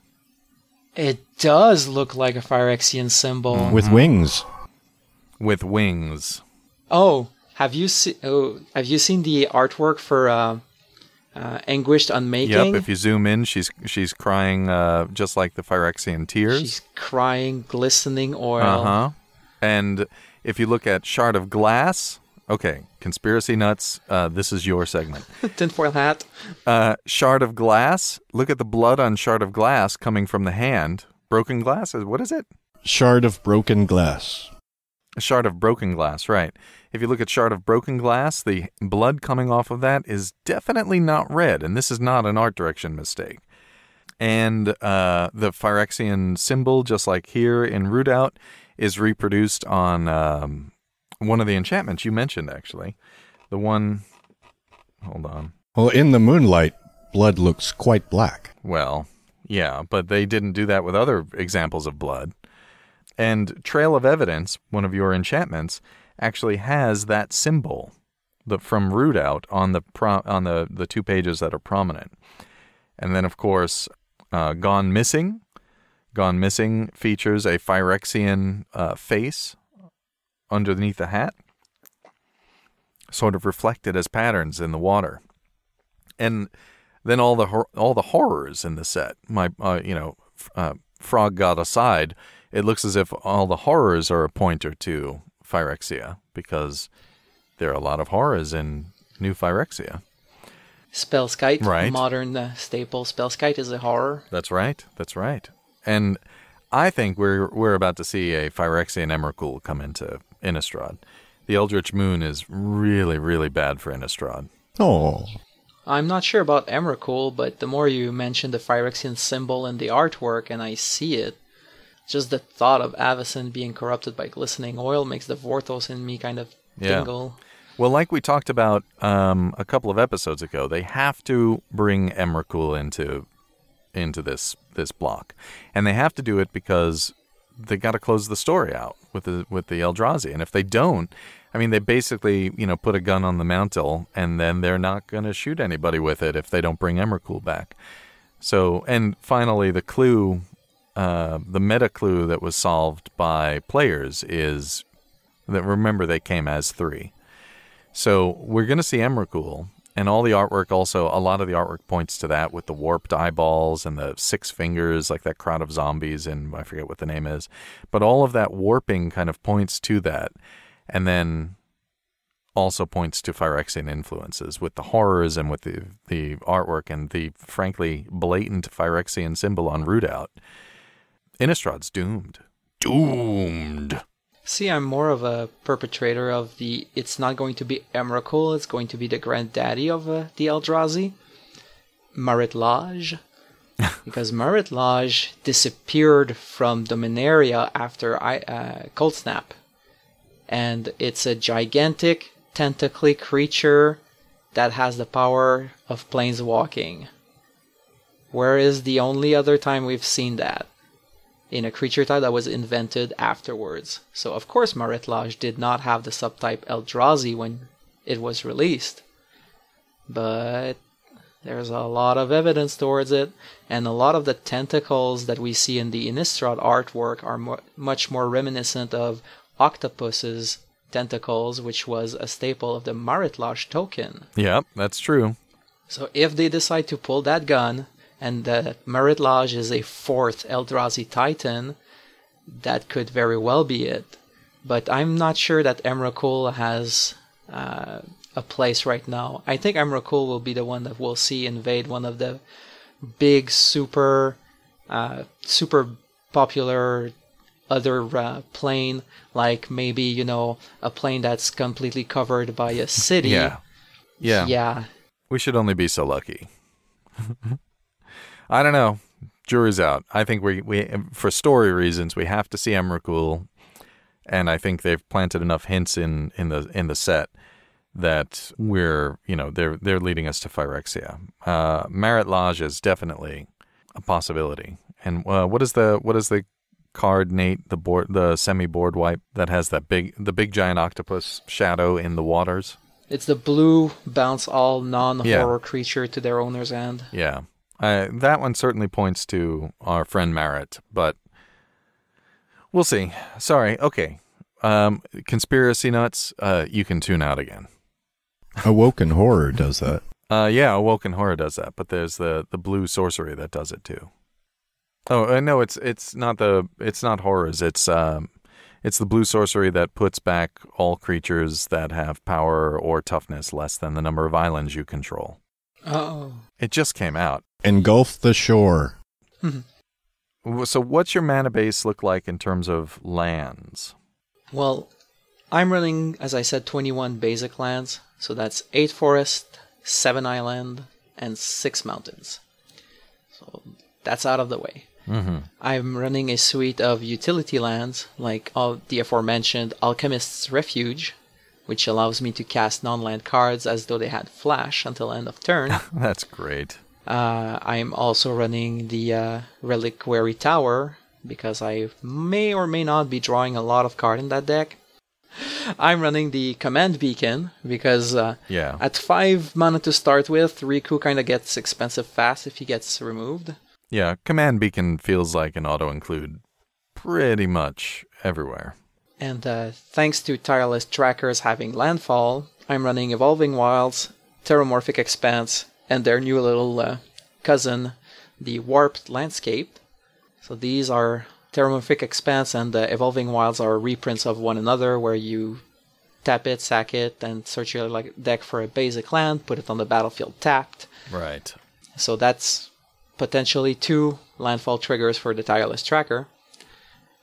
It does look like a Phyrexian symbol. With wings. With wings. Oh, have you seen the artwork for Anguished Unmaking? Yep, if you zoom in, she's crying just like the Phyrexian tears. She's crying, glistening oil. Uh-huh. And if you look at Shard of Glass, okay, conspiracy nuts, this is your segment. Tinfoil hat. Shard of Glass, look at the blood on Shard of Glass coming from the hand. Broken glass, what is it? Shard of broken glass. A shard of broken glass, right. If you look at Shard of Broken Glass, the blood coming off of that is definitely not red, and this is not an art direction mistake. And the Phyrexian symbol, just like here in Root Out, is reproduced on one of the enchantments you mentioned, actually. The one... Hold on. Well, in the moonlight, blood looks quite black. Well, yeah, but they didn't do that with other examples of blood. And Trail of Evidence, one of your enchantments, actually has that symbol from Root Out on the 2 pages that are prominent. And then, of course, Gone Missing. Gone Missing features a Phyrexian face underneath the hat, sort of reflected as patterns in the water. And then all the horrors in the set. Frog God aside, it looks as if all the horrors are a pointer to Phyrexia, because there are a lot of horrors in New Phyrexia. Spellskite, right. Modern staple. Spellskite is a horror. That's right. And I think we're about to see a Phyrexian Emrakul come into Innistrad. The Eldritch Moon is really, really bad for Innistrad. Oh. I'm not sure about Emrakul, but the more you mention the Phyrexian symbol in the artwork and I see it, just the thought of Avacyn being corrupted by glistening oil makes the Vorthos in me kind of tingle. Well, like we talked about a couple of episodes ago, they have to bring Emrakul into this block, and they have to do it because they got to close the story out with the Eldrazi, and if they don't, I mean, they basically put a gun on the mantle, and then they're not going to shoot anybody with it if they don't bring Emrakul back. So, and finally, the clue. The meta clue that was solved by players is that, remember, they came as 3. So we're going to see Emrakul, and all the artwork also, a lot of the artwork points to that with the warped eyeballs and the 6 fingers, like that crowd of zombies, and I forget what the name is. But all of that warping kind of points to that, and then also points to Phyrexian influences with the horrors and with the artwork and the, frankly, blatant Phyrexian symbol on Root Out. Innistrad doomed. Doomed! See, I'm more of a perpetrator of it's not going to be Emrakul, it's going to be the granddaddy of the Eldrazi, Marit Lage. Because Marit Lage disappeared from Dominaria after Cold Snap. And it's a gigantic, tentacly creature that has the power of planeswalking. Where is the only other time we've seen that? In a creature type that was invented afterwards. So of course Marit Lage did not have the subtype Eldrazi when it was released. But there's a lot of evidence towards it, and a lot of the tentacles that we see in the Innistrad artwork are much more reminiscent of Octopus's tentacles, which was a staple of the Marit Lage token. Yep, that's true. So if they decide to pull that gun, and that Marit Lage is a 4th Eldrazi Titan, that could very well be it. But I'm not sure that Emrakul has a place right now. I think Emrakul will be the one that we'll see invade one of the big, super popular other plane, like maybe, a plane that's completely covered by a city. Yeah. We should only be so lucky. I don't know. Jury's out. I think we for story reasons we have to see Emrakul, and I think they've planted enough hints in the set that they're leading us to Phyrexia. Marit Lage is definitely a possibility. And what is the card, Nate? The semi-board wipe that has the big giant octopus shadow in the waters. It's the blue bounce all non-horror creature to their owner's hand. Yeah, that one certainly points to our friend Marit, but we'll see. Sorry. Okay. Conspiracy nuts. You can tune out again. Awoken Horror does that. Yeah, Awoken Horror does that, but there's the blue sorcery that does it too. Oh, no, it's not horrors. It's the blue sorcery that puts back all creatures that have power or toughness less than the number of islands you control. Oh. It just came out. Engulf the shore. So what's your mana base look like in terms of lands? Well, I'm running, as I said, 21 basic lands. So that's 8 forest, 7 island, and 6 mountains. So that's out of the way. I'm running a suite of utility lands, like the aforementioned Alchemist's Refuge, which allows me to cast non-land cards as though they had flash until end of turn. That's great. I'm also running the Reliquary Tower, because I may or may not be drawing a lot of cards in that deck. I'm running the Command Beacon, because at 5 mana to start with, Riku kind of gets expensive fast if he gets removed. Yeah, Command Beacon feels like an auto-include pretty much everywhere. And thanks to Tireless Trackers having landfall, I'm running Evolving Wilds, Terramorphic Expanse, and their new little cousin, the Warped Landscape. So these are Terramorphic Expanse and Evolving Wilds are reprints of one another, where you tap it, sack it, and search your deck for a basic land, put it on the battlefield tapped. Right. So that's potentially 2 landfall triggers for the Tireless Tracker.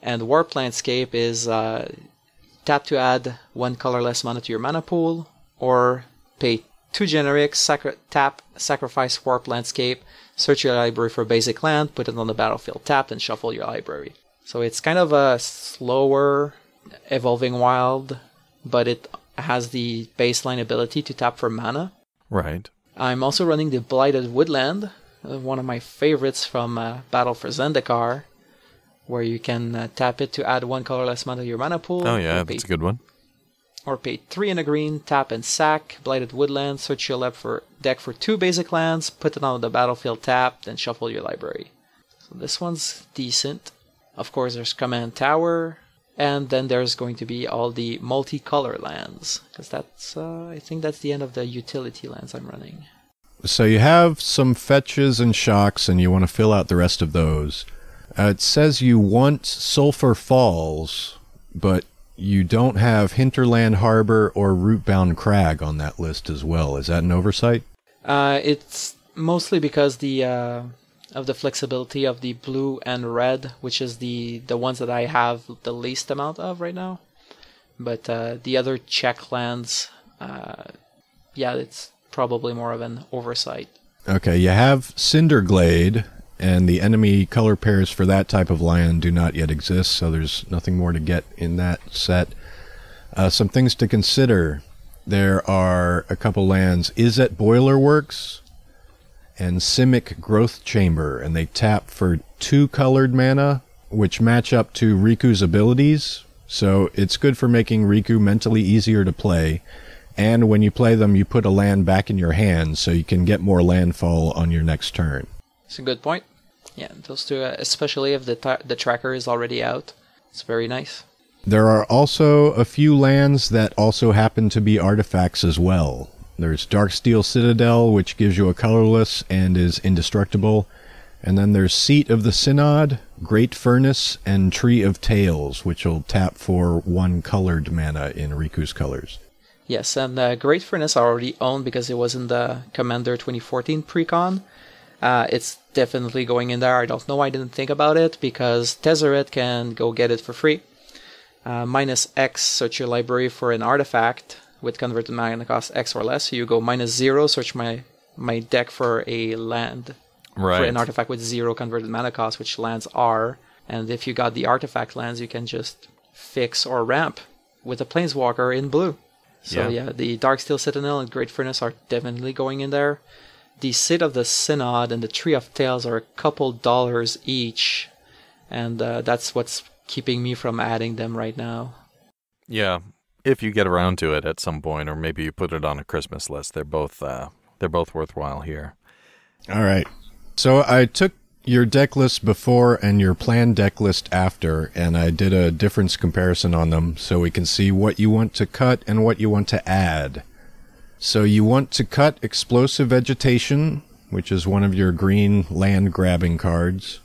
And Warp Landscape is tap to add 1 colorless mana to your mana pool, or pay 2 generic, tap, sacrifice Warp Landscape, search your library for a basic land, put it on the battlefield tapped, and shuffle your library. So it's kind of a slower Evolving Wild, but it has the baseline ability to tap for mana. Right. I'm also running the Blighted Woodland, one of my favorites from Battle for Zendikar, where you can tap it to add 1 colorless mana to your mana pool. Oh yeah, that's a good one. Or pay 3 and a green, tap and sack, Blighted Woodland, search your deck for 2 basic lands, put it on the battlefield tapped, and shuffle your library. So this one's decent. Of course, there's Command Tower, and then there's going to be all the multicolor lands, because that's I think that's the end of the utility lands I'm running. So you have some fetches and shocks, and you want to fill out the rest of those. It says you want Sulphur Falls, but you don't have Hinterland Harbor or Rootbound Crag on that list as well. Is that an oversight? It's mostly because of the flexibility of the blue and red, which is the ones that I have the least amount of right now. But the other Czech lands, it's probably more of an oversight. Okay, you have Cinderglade, and the enemy color pairs for that type of land do not yet exist, so there's nothing more to get in that set. Some things to consider. There are a couple lands, Izzet Boiler Works and Simic Growth Chamber, and they tap for 2 colored mana, which match up to Riku's abilities, so it's good for making Riku mentally easier to play. And when you play them, you put a land back in your hand, so you can get more landfall on your next turn. It's a good point. Yeah, those two, especially if the tracker is already out. It's very nice. There are also a few lands that also happen to be artifacts as well. There's Darksteel Citadel, which gives you a colorless and is indestructible. And then there's Seat of the Synod, Great Furnace, and Tree of Tales, which will tap for 1 colored mana in Riku's colors. Yes, and Great Furnace I already own because it was in the Commander 2014 Precon. It's definitely going in there. I don't know why I didn't think about it, because Tezzeret can go get it for free. -X, search your library for an artifact with converted mana cost X or less. So you go -0, search my deck for a land. Right. For an artifact with 0 converted mana cost, which lands are. And if you got the artifact lands, you can just fix or ramp with a Planeswalker in blue. So yeah, the Darksteel Citadel and Great Furnace are definitely going in there. The Seat of the Synod and the Tree of Tales are a couple dollars each, and that's what's keeping me from adding them right now. Yeah, if you get around to it at some point, or maybe you put it on a Christmas list, they're both worthwhile here. All right. So I took your deck list before and your planned deck list after, and I did a difference comparison on them so we can see what you want to cut and what you want to add. So you want to cut Explosive Vegetation, which is one of your green land-grabbing cards.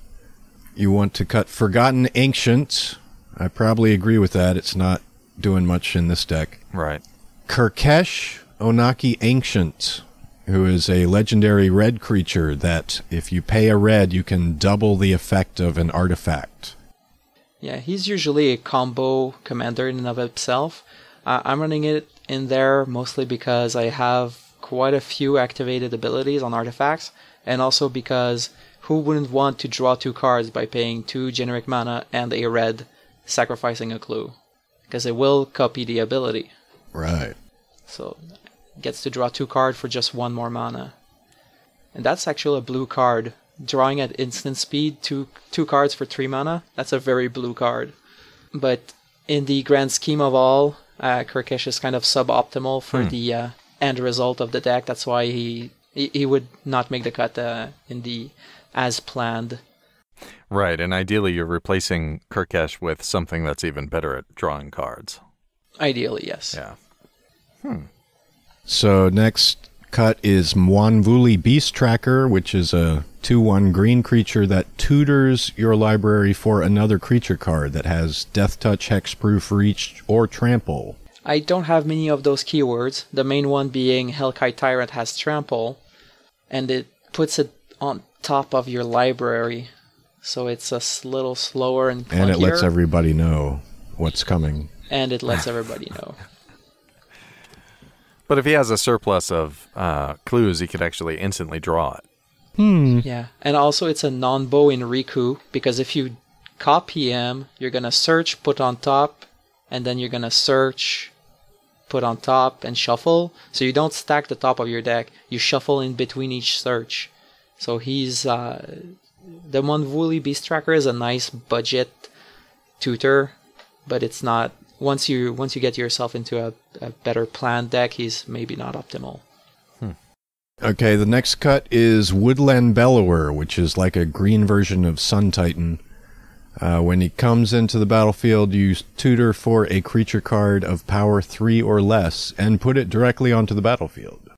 You want to cut Forgotten Ancient. I probably agree with that. It's not doing much in this deck. Right. Kirkesh Onaki Ancient, who is a legendary red creature that, if you pay a red, you can double the effect of an artifact. Yeah, he's usually a combo commander in and of himself. I'm running it in there mostly because I have quite a few activated abilities on artifacts, and also because who wouldn't want to draw 2 cards by paying 2 generic mana and a red, sacrificing a clue? Because it will copy the ability. Right. So gets to draw 2 cards for just 1 more mana. And that's actually a blue card. Drawing at instant speed, two cards for 3 mana, that's a very blue card. But in the grand scheme of all, Kirkesh is kind of suboptimal for the end result of the deck. That's why he would not make the cut in the as planned. Right, and ideally you're replacing Kirkesh with something that's even better at drawing cards. Ideally, yes. Yeah. So next cut is Mwanvuli Beast Tracker, which is a 2/1 green creature that tutors your library for another creature card that has Death Touch, Hexproof, Reach, or Trample. I don't have many of those keywords, the main one being Hellkite Tyrant has Trample, and it puts it on top of your library, so it's a little slower and clunkier. And it lets everybody know what's coming. And it lets everybody know. But if he has a surplus of clues, he could actually instantly draw it. Yeah, and also it's a non-bow in Riku, because if you copy him, you're going to search, put on top, and then you're going to search, put on top, and shuffle. So you don't stack the top of your deck, you shuffle in between each search. So he's... the Mwanvuli Beast Tracker is a nice budget tutor, but it's not... Once you get yourself into a better planned deck, he's maybe not optimal. Okay, the next cut is Woodland Bellower, which is like a green version of Sun Titan. When he comes into the battlefield, you tutor for a creature card of power 3 or less and put it directly onto the battlefield.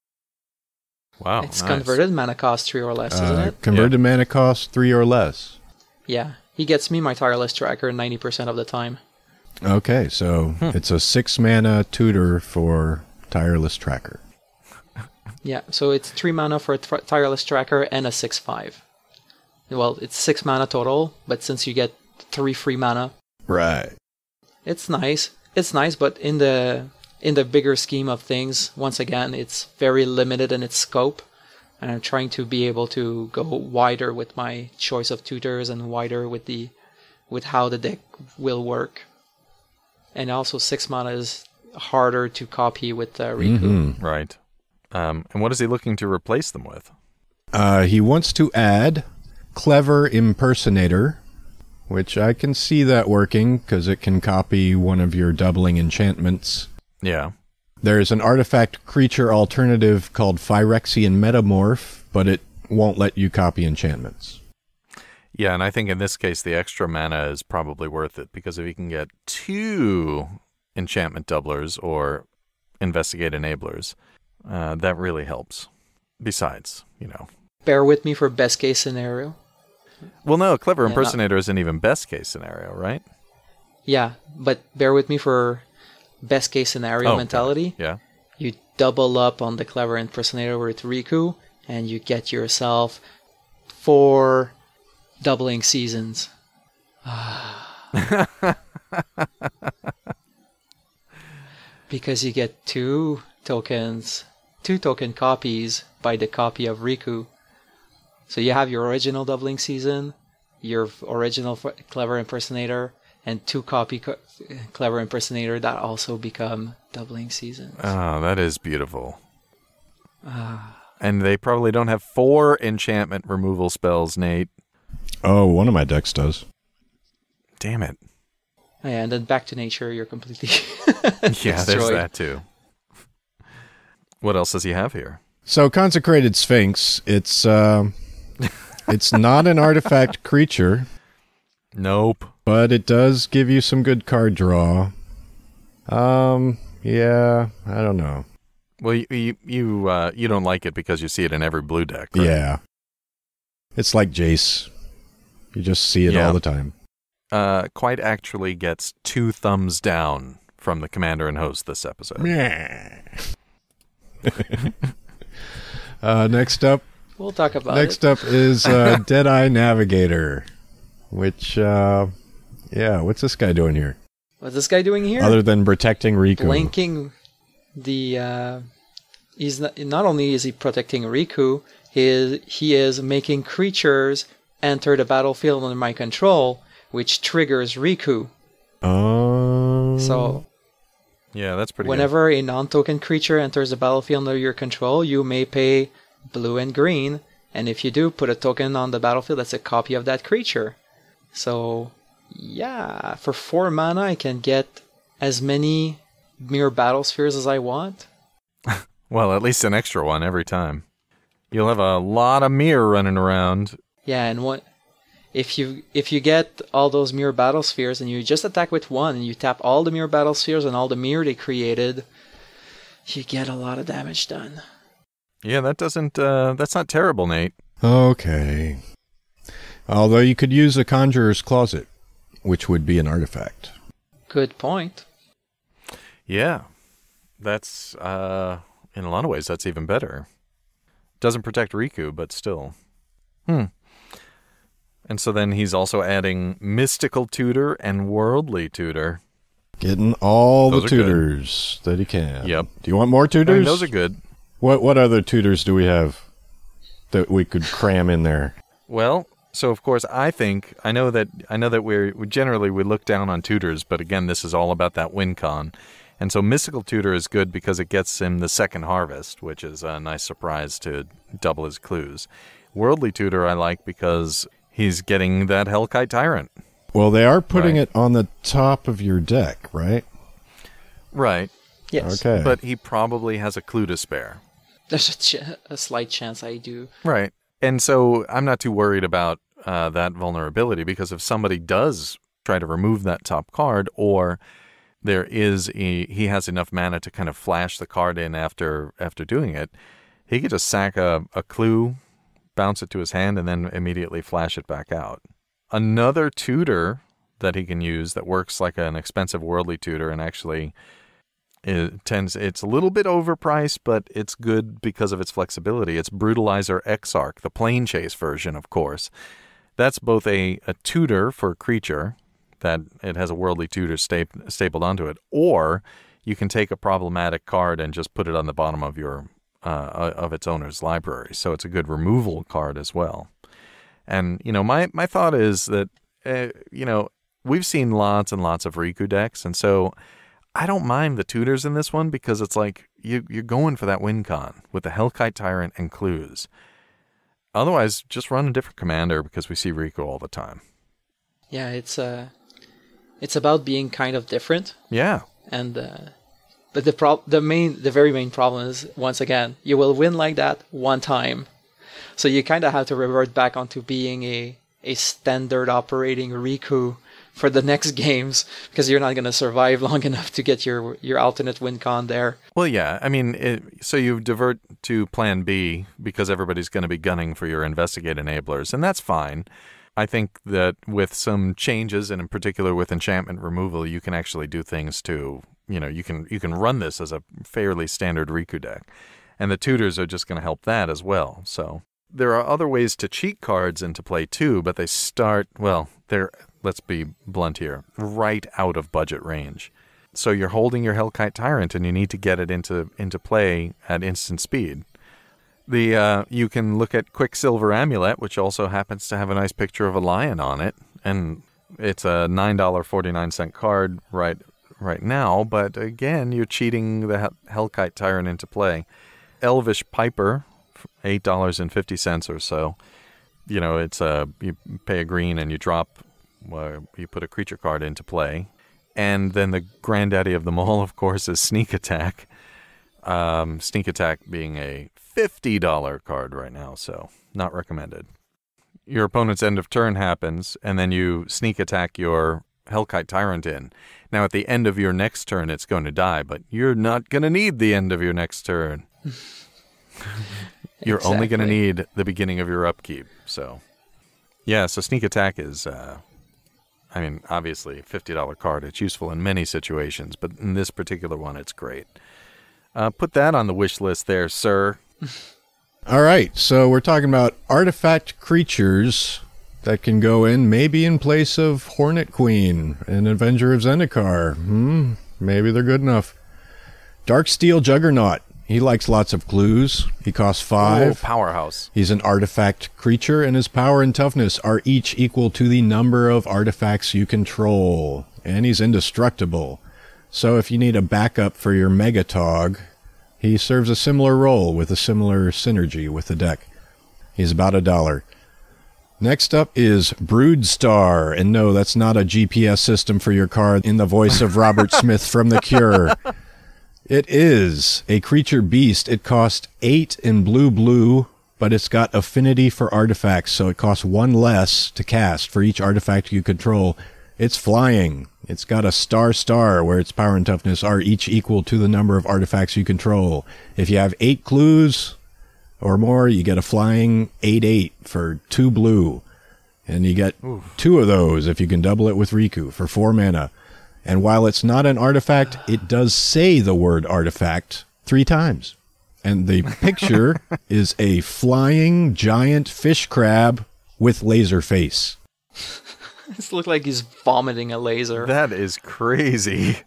Wow, It's nice. converted mana cost 3 or less, isn't it? Converted mana cost 3 or less. Yeah, he gets me my Tireless Tracker 90% of the time. Okay, so it's a 6 mana tutor for Tireless Tracker. Yeah, so it's 3 mana for a Tireless Tracker and a 6/5. Well, it's 6 mana total, but since you get 3 free mana, Right. it's nice. It's nice, but in the bigger scheme of things, once again, it's very limited in its scope, and I'm trying to be able to go wider with my choice of tutors and wider with how the deck will work. And also 6 mana is harder to copy with Riku. Right. And what is he looking to replace them with? He wants to add Clever Impersonator, which I can see that working because it can copy one of your doubling enchantments. Yeah. There's an artifact creature alternative called Phyrexian Metamorph, but it won't let you copy enchantments. Yeah, and I think in this case the extra mana is probably worth it, because if you can get 2 enchantment doublers or investigate enablers, that really helps. Besides, Bear with me for best case scenario. Well, no, Clever Yeah, Impersonator isn't even best case scenario, right? Yeah, but bear with me for best case scenario mentality. Yeah. You double up on the Clever Impersonator with Riku, and you get yourself 4 doubling seasons. Because you get 2 token copies by the copy of Riku. So you have your original doubling season, your original Clever Impersonator, and 2 copy Clever Impersonator that also become doubling seasons. Oh, that is beautiful. And they probably don't have 4 enchantment removal spells, Nate. Oh, one of my decks does. Damn it. Oh, yeah, and then back to nature, you're completely Yeah, there's that too. What else does he have here? So, Consecrated Sphinx, it's not an artifact creature. Nope. But it does give you some good card draw. Yeah, I don't know. Well, you don't like it because you see it in every blue deck, right? Yeah. It's like Jace. You just see it all the time. Quite actually gets 2 thumbs down from the commander and host this episode. Next up. We'll talk about Next up is Deadeye Navigator, which, what's this guy doing here? What's this guy doing here? Other than protecting Riku. Blinking the... he's not only is he protecting Riku, he is making creatures enter the battlefield under my control, which triggers Riku. Oh. So... Yeah, that's pretty Whenever a non-token creature enters the battlefield under your control, you may pay blue and green, and if you do, put a token on the battlefield that's a copy of that creature. So, yeah, for 4 mana, I can get as many Mirror Battle Spheres as I want. Well, at least an extra one every time. You'll have a lot of mirror running around. Yeah, and if you get all those Mirror Battle Spheres and you just attack with 1 and you tap all the Mirror Battle Spheres and all the mirror they created, you get a lot of damage done. Yeah, that's not terrible, Nate. Okay. Although you could use a Conjurer's Closet, which would be an artifact. Good point. Yeah. That's, in a lot of ways, that's even better. Doesn't protect Riku, but still. And so then he's also adding Mystical Tutor and Worldly Tutor. Getting all Those the tutors that he can. Yep. Do you want more tutors? I mean, those are good. What other tutors do we have that we could cram in there? Well, so of course I know that we generally look down on tutors, but again, this is all about that win con. And so Mystical Tutor is good because it gets him the second harvest, which is a nice surprise to double his clues. Worldly Tutor I like because he's getting that Hellkite Tyrant. Well, they are putting it on the top of your deck, right? Right. Yes. Okay. But he probably has a clue to spare. There's a slight chance I do. Right. And so I'm not too worried about that vulnerability, because if somebody does try to remove that top card, or he has enough mana to kind of flash the card in after doing it, he could just sack a clue, bounce it to his hand, and then immediately flash it back out. Another tutor that he can use that works like an expensive Worldly Tutor, and actually it's a little bit overpriced, but it's good because of its flexibility. It's Brutalizer Exarch, the Plane Chase version, of course. That's both a tutor for a creature that it has a Worldly Tutor stapled onto it, or you can take a problematic card and just put it on the bottom of your of its owner's library. So it's a good removal card as well. And my thought is that we've seen lots and lots of Riku decks, and so I don't mind the tutors in this one, because it's like you're going for that win con with the Hellkite Tyrant and clues. Otherwise, just run a different commander, because we see Riku all the time. Yeah, it's about being kind of different. Yeah. And but the very main problem is, once again, you will win like that one time. So you kind of have to revert back onto being a standard operating Riku for the next games, because you're not going to survive long enough to get your alternate win con there. Well, yeah. I mean, so you divert to plan B because everybody's going to be gunning for your Investigate enablers, and that's fine. I think that with some changes, and in particular with enchantment removal, you can actually do things to, you can run this as a fairly standard Riku deck. And the tutors are just going to help that as well. So there are other ways to cheat cards into play too, but they start, let's be blunt here, right out of budget range. So you're holding your Hellkite Tyrant, and you need to get it into play at instant speed. You can look at Quicksilver Amulet, which also happens to have a nice picture of a lion on it. And It's a $9.49 card right now, but again, you're cheating the Hellkite Tyrant into play. Elvish Piper, $8.50 or so. You know, it's you pay a green and you you put a creature card into play. And then the granddaddy of them all, of course, is Sneak Attack. Sneak Attack being a $50 card right now, so not recommended. Your opponent's end of turn happens, and then you Sneak Attack your Hellkite Tyrant in. Now, at the end of your next turn, it's going to die, but you're not going to need the end of your next turn. You're only going to need the beginning of your upkeep. So, yeah, so Sneak Attack is, obviously, a $50 card. It's useful in many situations, but in this particular one, it's great. Put that on the wish list there, sir. All right, so we're talking about artifact creatures that can go in, maybe in place of Hornet Queen and Avenger of Zendikar. Maybe they're good enough. Darksteel Juggernaut. He likes lots of clues. He costs 5. Oh, powerhouse. He's an artifact creature, and his power and toughness are each equal to the number of artifacts you control. And he's indestructible. So if you need a backup for your Megatog, he serves a similar role with a similar synergy with the deck. He's about $1. Next up is Broodstar, and no, that's not a GPS system for your card in the voice of Robert Smith from The Cure. It is a creature beast. It costs 8 in blue, but it's got affinity for artifacts, so it costs 1 less to cast for each artifact you control. It's flying. It's got a star where its power and toughness are each equal to the number of artifacts you control. If you have 8 clues or more, you get a flying 8/8 for 2 blue. And you get 2 of those if you can double it with Riku for 4 mana. And while it's not an artifact, it does say the word artifact 3 times. And the picture is a flying giant fish crab with laser face. This looks like he's vomiting a laser. That is crazy.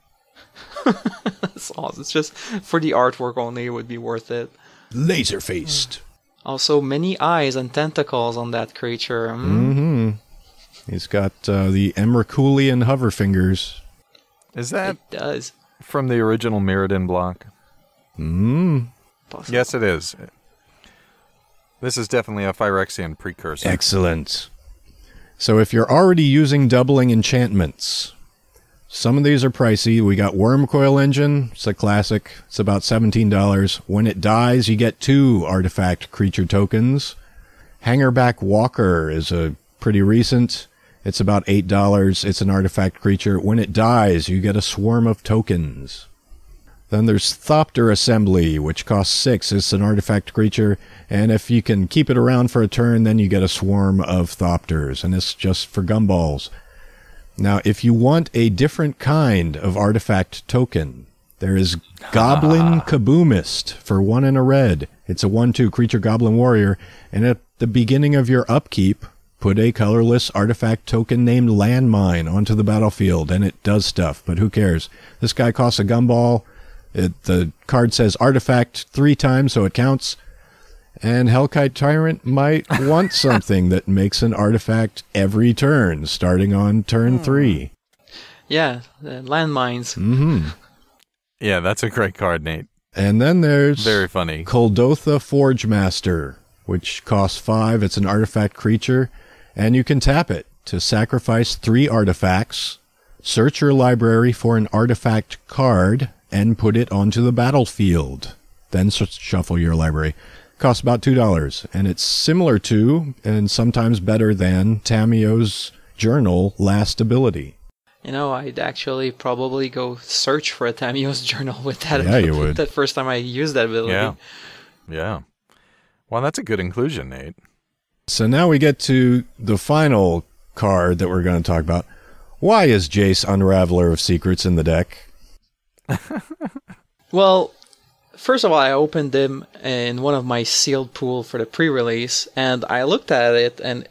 That's awesome. It's just for the artwork only, it would be worth it. Laser faced. Also, many eyes and tentacles on that creature. He's got the Emrakulian hover fingers. Is that It does. from the original Mirrodin block? Possible. Yes, it is. This is definitely a Phyrexian precursor. Excellent. So if you're already using doubling enchantments, some of these are pricey. We got Wormcoil Engine. It's a classic. It's about $17. When it dies, you get 2 artifact creature tokens. Hangerback Walker is a pretty recent. It's about $8. It's an artifact creature. When it dies, you get a swarm of tokens. Then there's Thopter Assembly, which costs 6. It's an artifact creature, and if you can keep it around for a turn, then you get a swarm of Thopters, and it's just for gumballs. Now, if you want a different kind of artifact token, there is Goblin Kaboomist for 1 and a red. It's a 1/2 creature goblin warrior, and at the beginning of your upkeep, put a colorless artifact token named Landmine onto the battlefield, and it does stuff, but who cares? This guy costs a gumball. The card says artifact 3 times, so it counts. And Hellkite Tyrant might want something that makes an artifact every turn, starting on turn 3. Yeah, landmines. Yeah, that's a great card, Nate. And then there's Very funny. Kuldotha Forge Master, which costs 5. It's an artifact creature, and you can tap it to sacrifice 3 artifacts, search your library for an artifact card, and put it onto the battlefield. Then shuffle your library. Costs about $2, and it's similar to, and sometimes better than, Tamio's Journal Last Ability. You know, I'd actually probably go search for a Tamio's Journal with that Yeah, ability. you would. That first time I used that ability. Yeah. Well, that's a good inclusion, Nate. So now we get to the final card that we're going to talk about. Why is Jace Unraveler of Secrets in the deck? Well, first of all, I opened them in one of my sealed pool for the pre-release, and I looked at it, and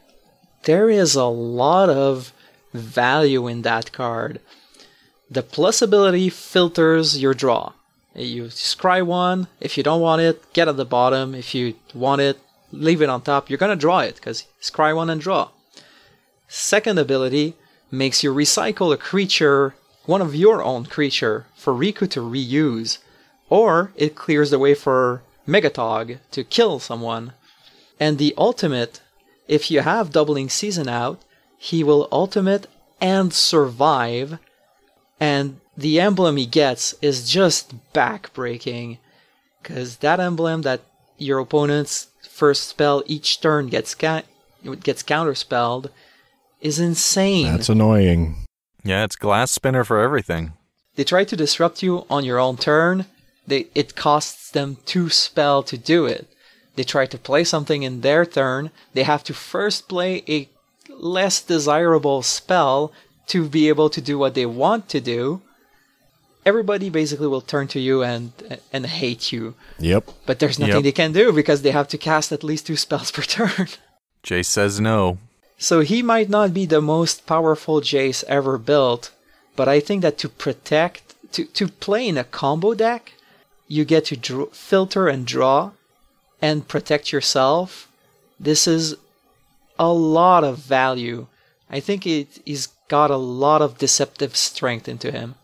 there is a lot of value in that card. The plus ability filters your draw. You scry one. If you don't want it, get at the bottom. If you want it, leave it on top. You're going to draw it, because scry one and draw. Second ability, makes you recycle a creature, one of your own creature, for Riku to reuse, or it clears the way for Megatog to kill someone. And the ultimate, if you have Doubling Season out, he will ultimate and survive, and the emblem he gets is just back-breaking, because that emblem that your opponent's first spell each turn gets counterspelled is insane. That's annoying. Yeah, it's glass spinner for everything. They try to disrupt you on your own turn. It costs them 2 spell to do it. They try to play something in their turn. They have to first play a less desirable spell to be able to do what they want to do. Everybody basically will turn to you and hate you. Yep. But there's nothing they can do because they have to cast at least 2 spells per turn. Jace says no. So he might not be the most powerful Jace ever built, but I think that to play in a combo deck, you get to filter and draw and protect yourself. This is a lot of value. I think he's got a lot of deceptive strength into him.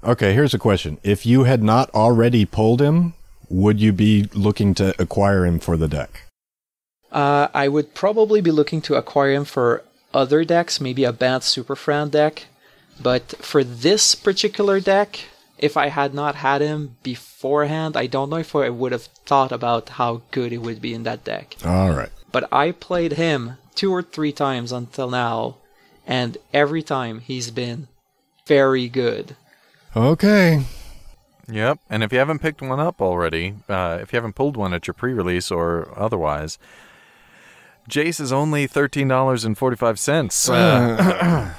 Okay, here's a question. If you had not already pulled him, would you be looking to acquire him for the deck? I would probably be looking to acquire him for other decks, maybe a Bant Super Friend deck. But for this particular deck, if I had not had him beforehand, I don't know if I would have thought about how good it would be in that deck. All right. But I played him 2 or 3 times until now, and every time he's been very good. Okay. Yep, and if you haven't picked one up already, if you haven't pulled one at your pre-release or otherwise, Jace is only $13.45.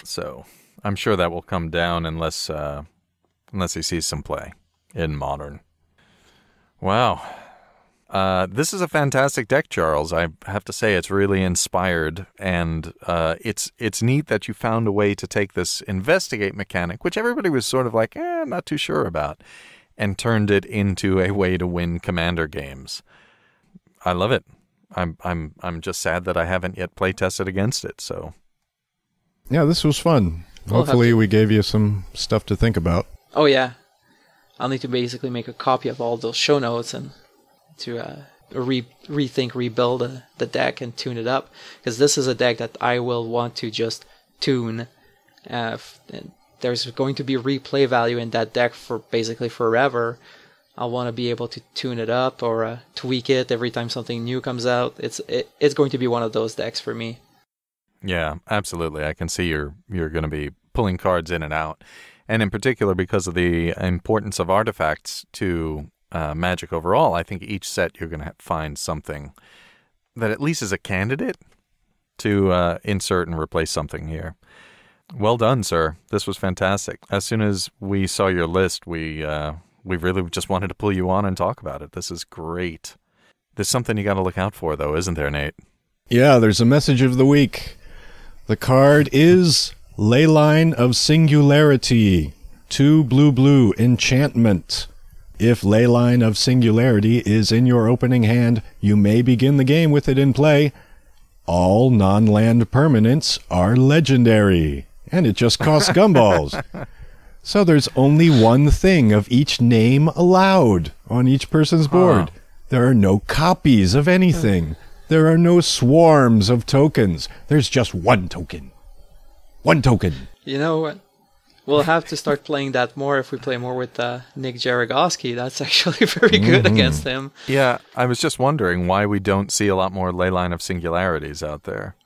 So I'm sure that will come down unless he sees some play in Modern. Wow. This is a fantastic deck, Charles. I have to say it's really inspired, and it's neat that you found a way to take this investigate mechanic, which everybody was sort of like, not too sure about, and turned it into a way to win Commander games. I love it. I'm just sad that I haven't yet play tested against it. So yeah, this was fun. Hopefully we gave you some stuff to think about. Oh yeah, I'll need to basically make a copy of all those show notes and to rebuild the deck and tune it up, because this is a deck that I will want to just tune. There's going to be replay value in that deck for basically forever. I want to be able to tune it up or tweak it every time something new comes out. It's going to be one of those decks for me. Yeah, absolutely. I can see you're going to be pulling cards in and out, and in particular because of the importance of artifacts to Magic overall. I think each set you're going to find something that at least is a candidate to insert and replace something here. Well done, sir. This was fantastic. As soon as we saw your list, we really just wanted to pull you on and talk about it. This is great. There's something you got to look out for, though, isn't there, Nate? Yeah, there's a message of the week. The card is Leyline of Singularity. 2 blue enchantment. If Leyline of Singularity is in your opening hand, you may begin the game with it in play. All non-land permanents are legendary, and it just costs gumballs. So there's only one thing of each name allowed on each person's board. There are no copies of anything. There are no swarms of tokens. There's just one token. One token. You know what? We'll have to start playing that more if we play more with Nick Jaragoski. That's actually very good against him. Yeah, I was just wondering why we don't see a lot more Leyline of Singularities out there.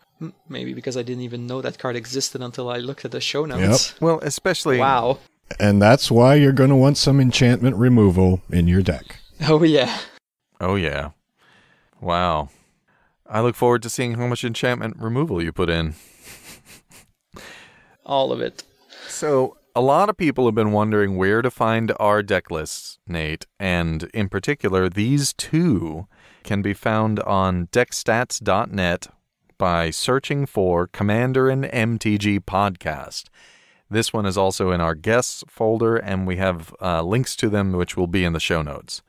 Maybe because I didn't even know that card existed until I looked at the show notes. Yep. Well, especially... Wow. And that's why you're going to want some enchantment removal in your deck. Oh, yeah. Oh, yeah. Wow. I look forward to seeing how much enchantment removal you put in. All of it. So, a lot of people have been wondering where to find our deck lists, Nate, and in particular, these two can be found on deckstats.net by searching for commanderin.mtg.podcast. This one is also in our guests folder, and we have links to them, which will be in the show notes.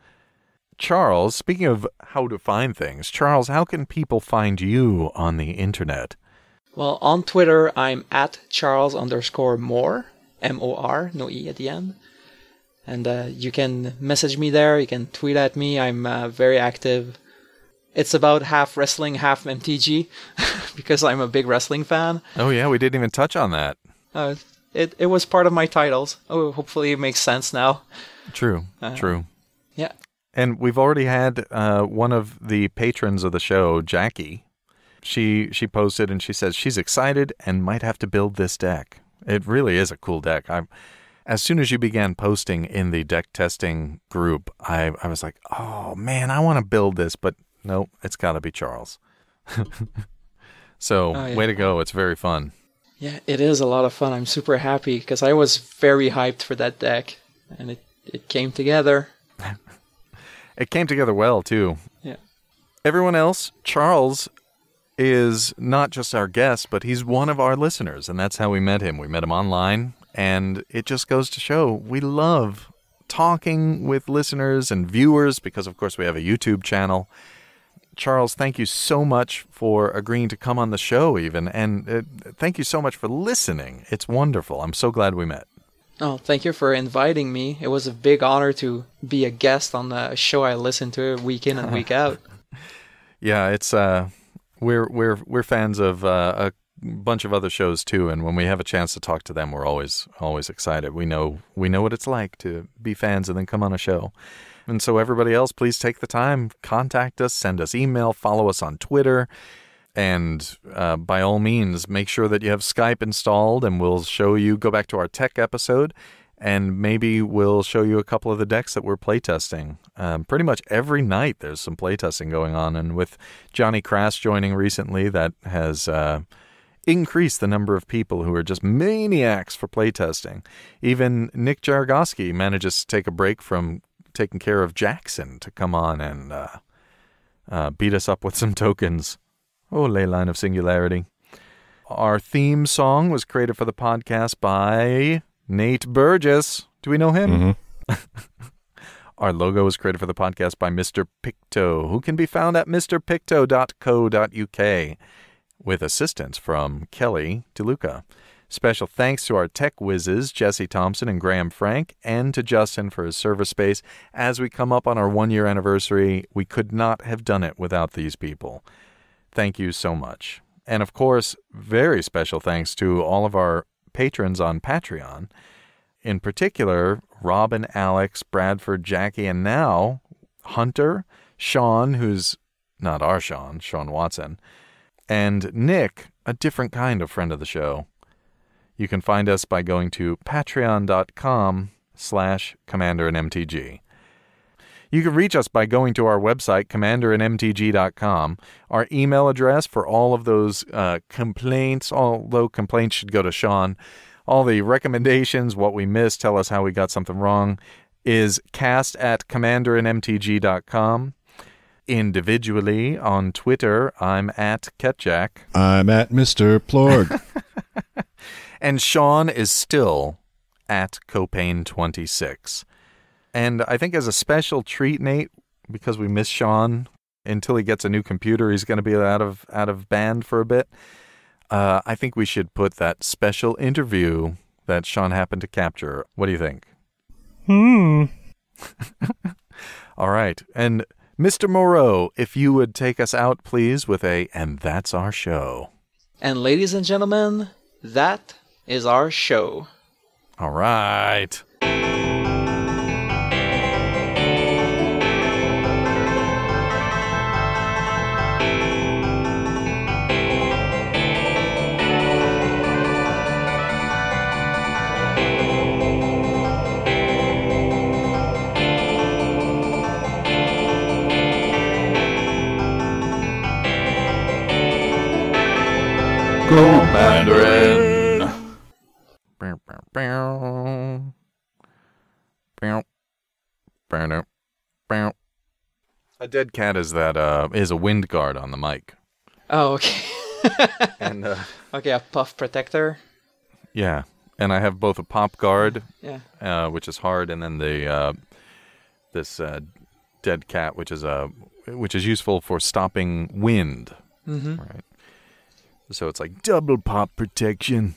Charles, speaking of how to find things, Charles, how can people find you on the internet? Well, on Twitter, I'm at Charles_Moore, M-O-R, no E at the end. And you can message me there. You can tweet at me. I'm very active. It's about half wrestling, half MTG, because I'm a big wrestling fan. Oh, yeah, we didn't even touch on that. It was part of my titles. Oh, hopefully it makes sense now. True, true. Yeah. And we've already had one of the patrons of the show, Jackie. She posted and she says she's excited and might have to build this deck. It really is a cool deck. As soon as you began posting in the deck testing group, I was like, oh, man, I want to build this, but nope, it's got to be Charles. So, way to go. It's very fun. Yeah, it is a lot of fun. I'm super happy because I was very hyped for that deck, and it came together. It came together well, too. Yeah. Everyone else, Charles is not just our guest, but he's one of our listeners, and that's how we met him. We met him online. And it just goes to show we love talking with listeners and viewers because, of course, we have a YouTube channel. Charles, thank you so much for agreeing to come on the show even. And thank you so much for listening. It's wonderful. I'm so glad we met. Oh, thank you for inviting me. It was a big honor to be a guest on the show I listen to week in and week out. Yeah, it's we're fans of a bunch of other shows too, and when we have a chance to talk to them, we're always excited. We know what it's like to be fans and then come on a show. And so everybody else, please take the time, contact us, send us email, follow us on Twitter, and by all means, make sure that you have Skype installed, and we'll show you, go back to our tech episode, and maybe we'll show you a couple of the decks that we're playtesting. Pretty much every night there's some playtesting going on, and with Johnny Crass joining recently, that has increase the number of people who are just maniacs for playtesting. Even Nick Jaragoski manages to take a break from taking care of Jackson to come on and beat us up with some tokens. Oh, ley line of singularity. Our theme song was created for the podcast by Nate Burgess. Do we know him? Mm-hmm. Our logo was created for the podcast by Mr Picto, who can be found at mrpicto.co.uk. with assistance from Kelle DeLuca. Special thanks to our tech whizzes, Jessie, Thomson, and Graham Frank, and to Justin for his server space. As we come up on our 1-year anniversary, we could not have done it without these people. Thank you so much. And of course, very special thanks to all of our patrons on Patreon. In particular, Robin, Alex, Bradford, Jackie, and now Hunter, Sean, who's not our Sean Watson, and Nick, a different kind of friend of the show. You can find us by going to patreon.com/commanderin.mtg. You can reach us by going to our website, commanderin.mtg.com. Our email address for all of those complaints, although complaints should go to Sean, all the recommendations, what we missed, tell us how we got something wrong, is cast@commanderin.mtg.com. Individually on Twitter, I'm at Ketjack. I'm at Mr. Plorg. And Sean is still at Copain26. And I think as a special treat, Nate, because we miss Sean until he gets a new computer, he's going to be out of band for a bit. I think we should put that special interview that Sean happened to capture. What do you think? All right. And Mr. Moreau, if you would take us out, please, with and that's our show. And ladies and gentlemen, that is our show. All right. Commanderin. A dead cat is a wind guard on the mic. Oh, okay. And okay, a puff protector. Yeah, and I have both a pop guard, yeah, which is hard, and then this dead cat, which is useful for stopping wind. Mm-hmm. Right. So it's like double pop protection.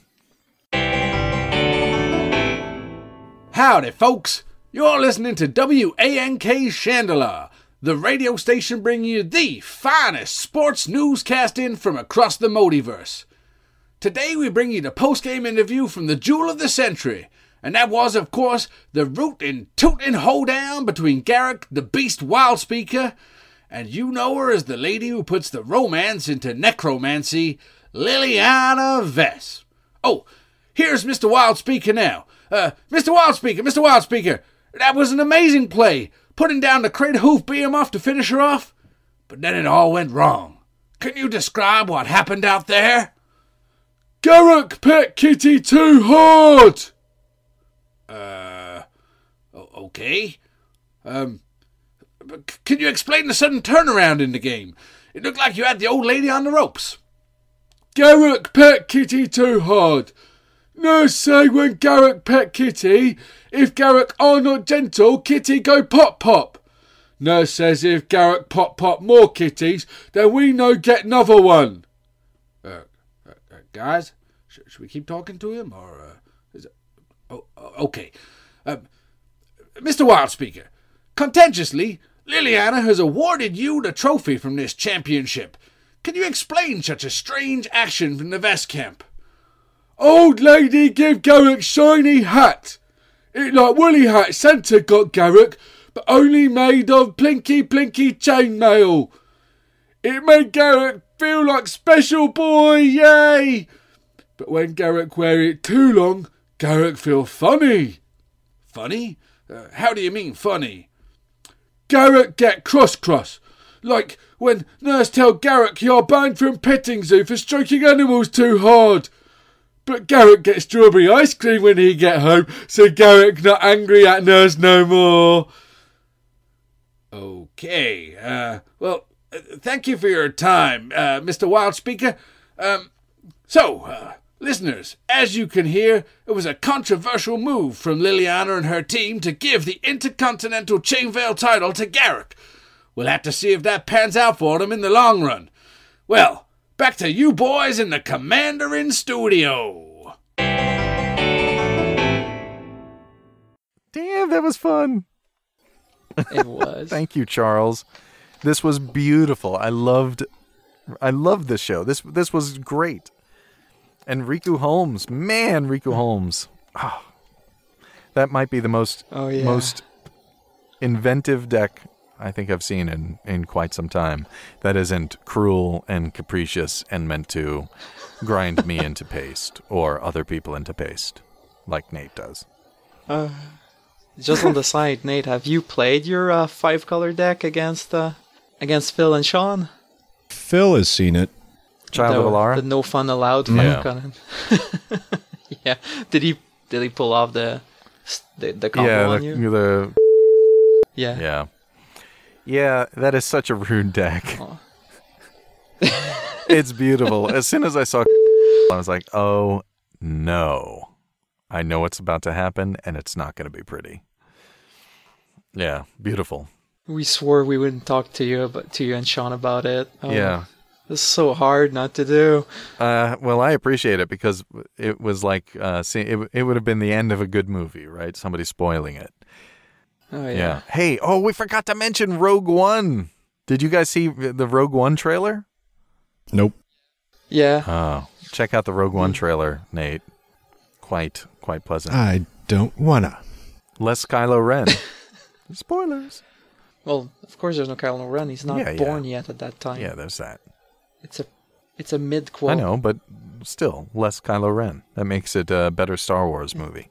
Howdy, folks. You're listening to WANK Chandler, the radio station bringing you the finest sports newscasting from across the multiverse. Today we bring you the post-game interview from the Jewel of the Century, and that was, of course, the rootin' tootin' hoedown between Garrick the Beast Wildspeaker, and you know her as the lady who puts the romance into necromancy, Liliana Vess. Oh, here's Mr. Wildspeaker now. Mr. Wildspeaker, that was an amazing play, putting down the Cred Hoof Behemoth to finish her off. But then it all went wrong. Can you describe what happened out there? Garrick pet Kitty too hard! Okay. But can you explain the sudden turnaround in the game? It looked like you had the old lady on the ropes. Garrick pet Kitty too hard. Nurse say when Garrick pet Kitty, if Garrick are not gentle, Kitty go pop pop. Nurse says if Garrick pop pop more kitties, then we no get another one. Guys, should we keep talking to him, or is it? Oh, okay. Mr. Wildspeaker, contentiously, Liliana has awarded you the trophy from this championship. Can you explain such a strange action from the Vest camp? Old lady give Garrick shiny hat. It like woolly hat Santa got Garrick, but only made of plinky chainmail. It made Garrick feel like special boy, yay! But when Garrick wear it too long, Garrick feel funny. Funny? How do you mean funny? Garrick get cross. Like when nurse tell Garrick you're banned from petting zoo for stroking animals too hard. But Garrick gets strawberry ice cream when he get home, so Garrick not angry at nurse no more. Okay, well, thank you for your time, Mr. Wildspeaker. Listeners, as you can hear, it was a controversial move from Liliana and her team to give the Intercontinental Chainveil title to Garrick. We'll have to see if that pans out for them in the long run. Well, back to you boys in the Commanderin studio. Damn, that was fun. It was. Thank you, Charles. This was beautiful. I loved this show. This was great. And Riku Holmes. Man, Riku Holmes. Oh, that might be the most inventive deck I think I've seen in quite some time. That isn't cruel and capricious and meant to grind me into paste or other people into paste, like Nate does. Just on the side, Nate, have you played your 5-color deck against Phil and Sean? Phil has seen it. Child of Alara? The no fun allowed 5-color. Yeah. Did he pull off the combo on you? Yeah. Yeah, that is such a rude deck. Oh. It's beautiful. As soon as I saw I was like, oh no. I know what's about to happen, and it's not going to be pretty. Yeah, beautiful. We swore we wouldn't talk to you and Sean about it. Oh, yeah. This is so hard not to do. Well, I appreciate it because it was like, it would have been the end of a good movie, right? Somebody spoiling it. Oh, yeah. Hey, we forgot to mention Rogue One. Did you guys see the Rogue One trailer? Nope. Yeah. Oh, check out the Rogue One trailer, Nate. Quite pleasant. I don't wanna. Less Kylo Ren. Spoilers. Well, of course there's no Kylo Ren. He's not born yet at that time. Yeah, there's that. It's a mid-quote. I know, but still, less Kylo Ren. That makes it a better Star Wars movie.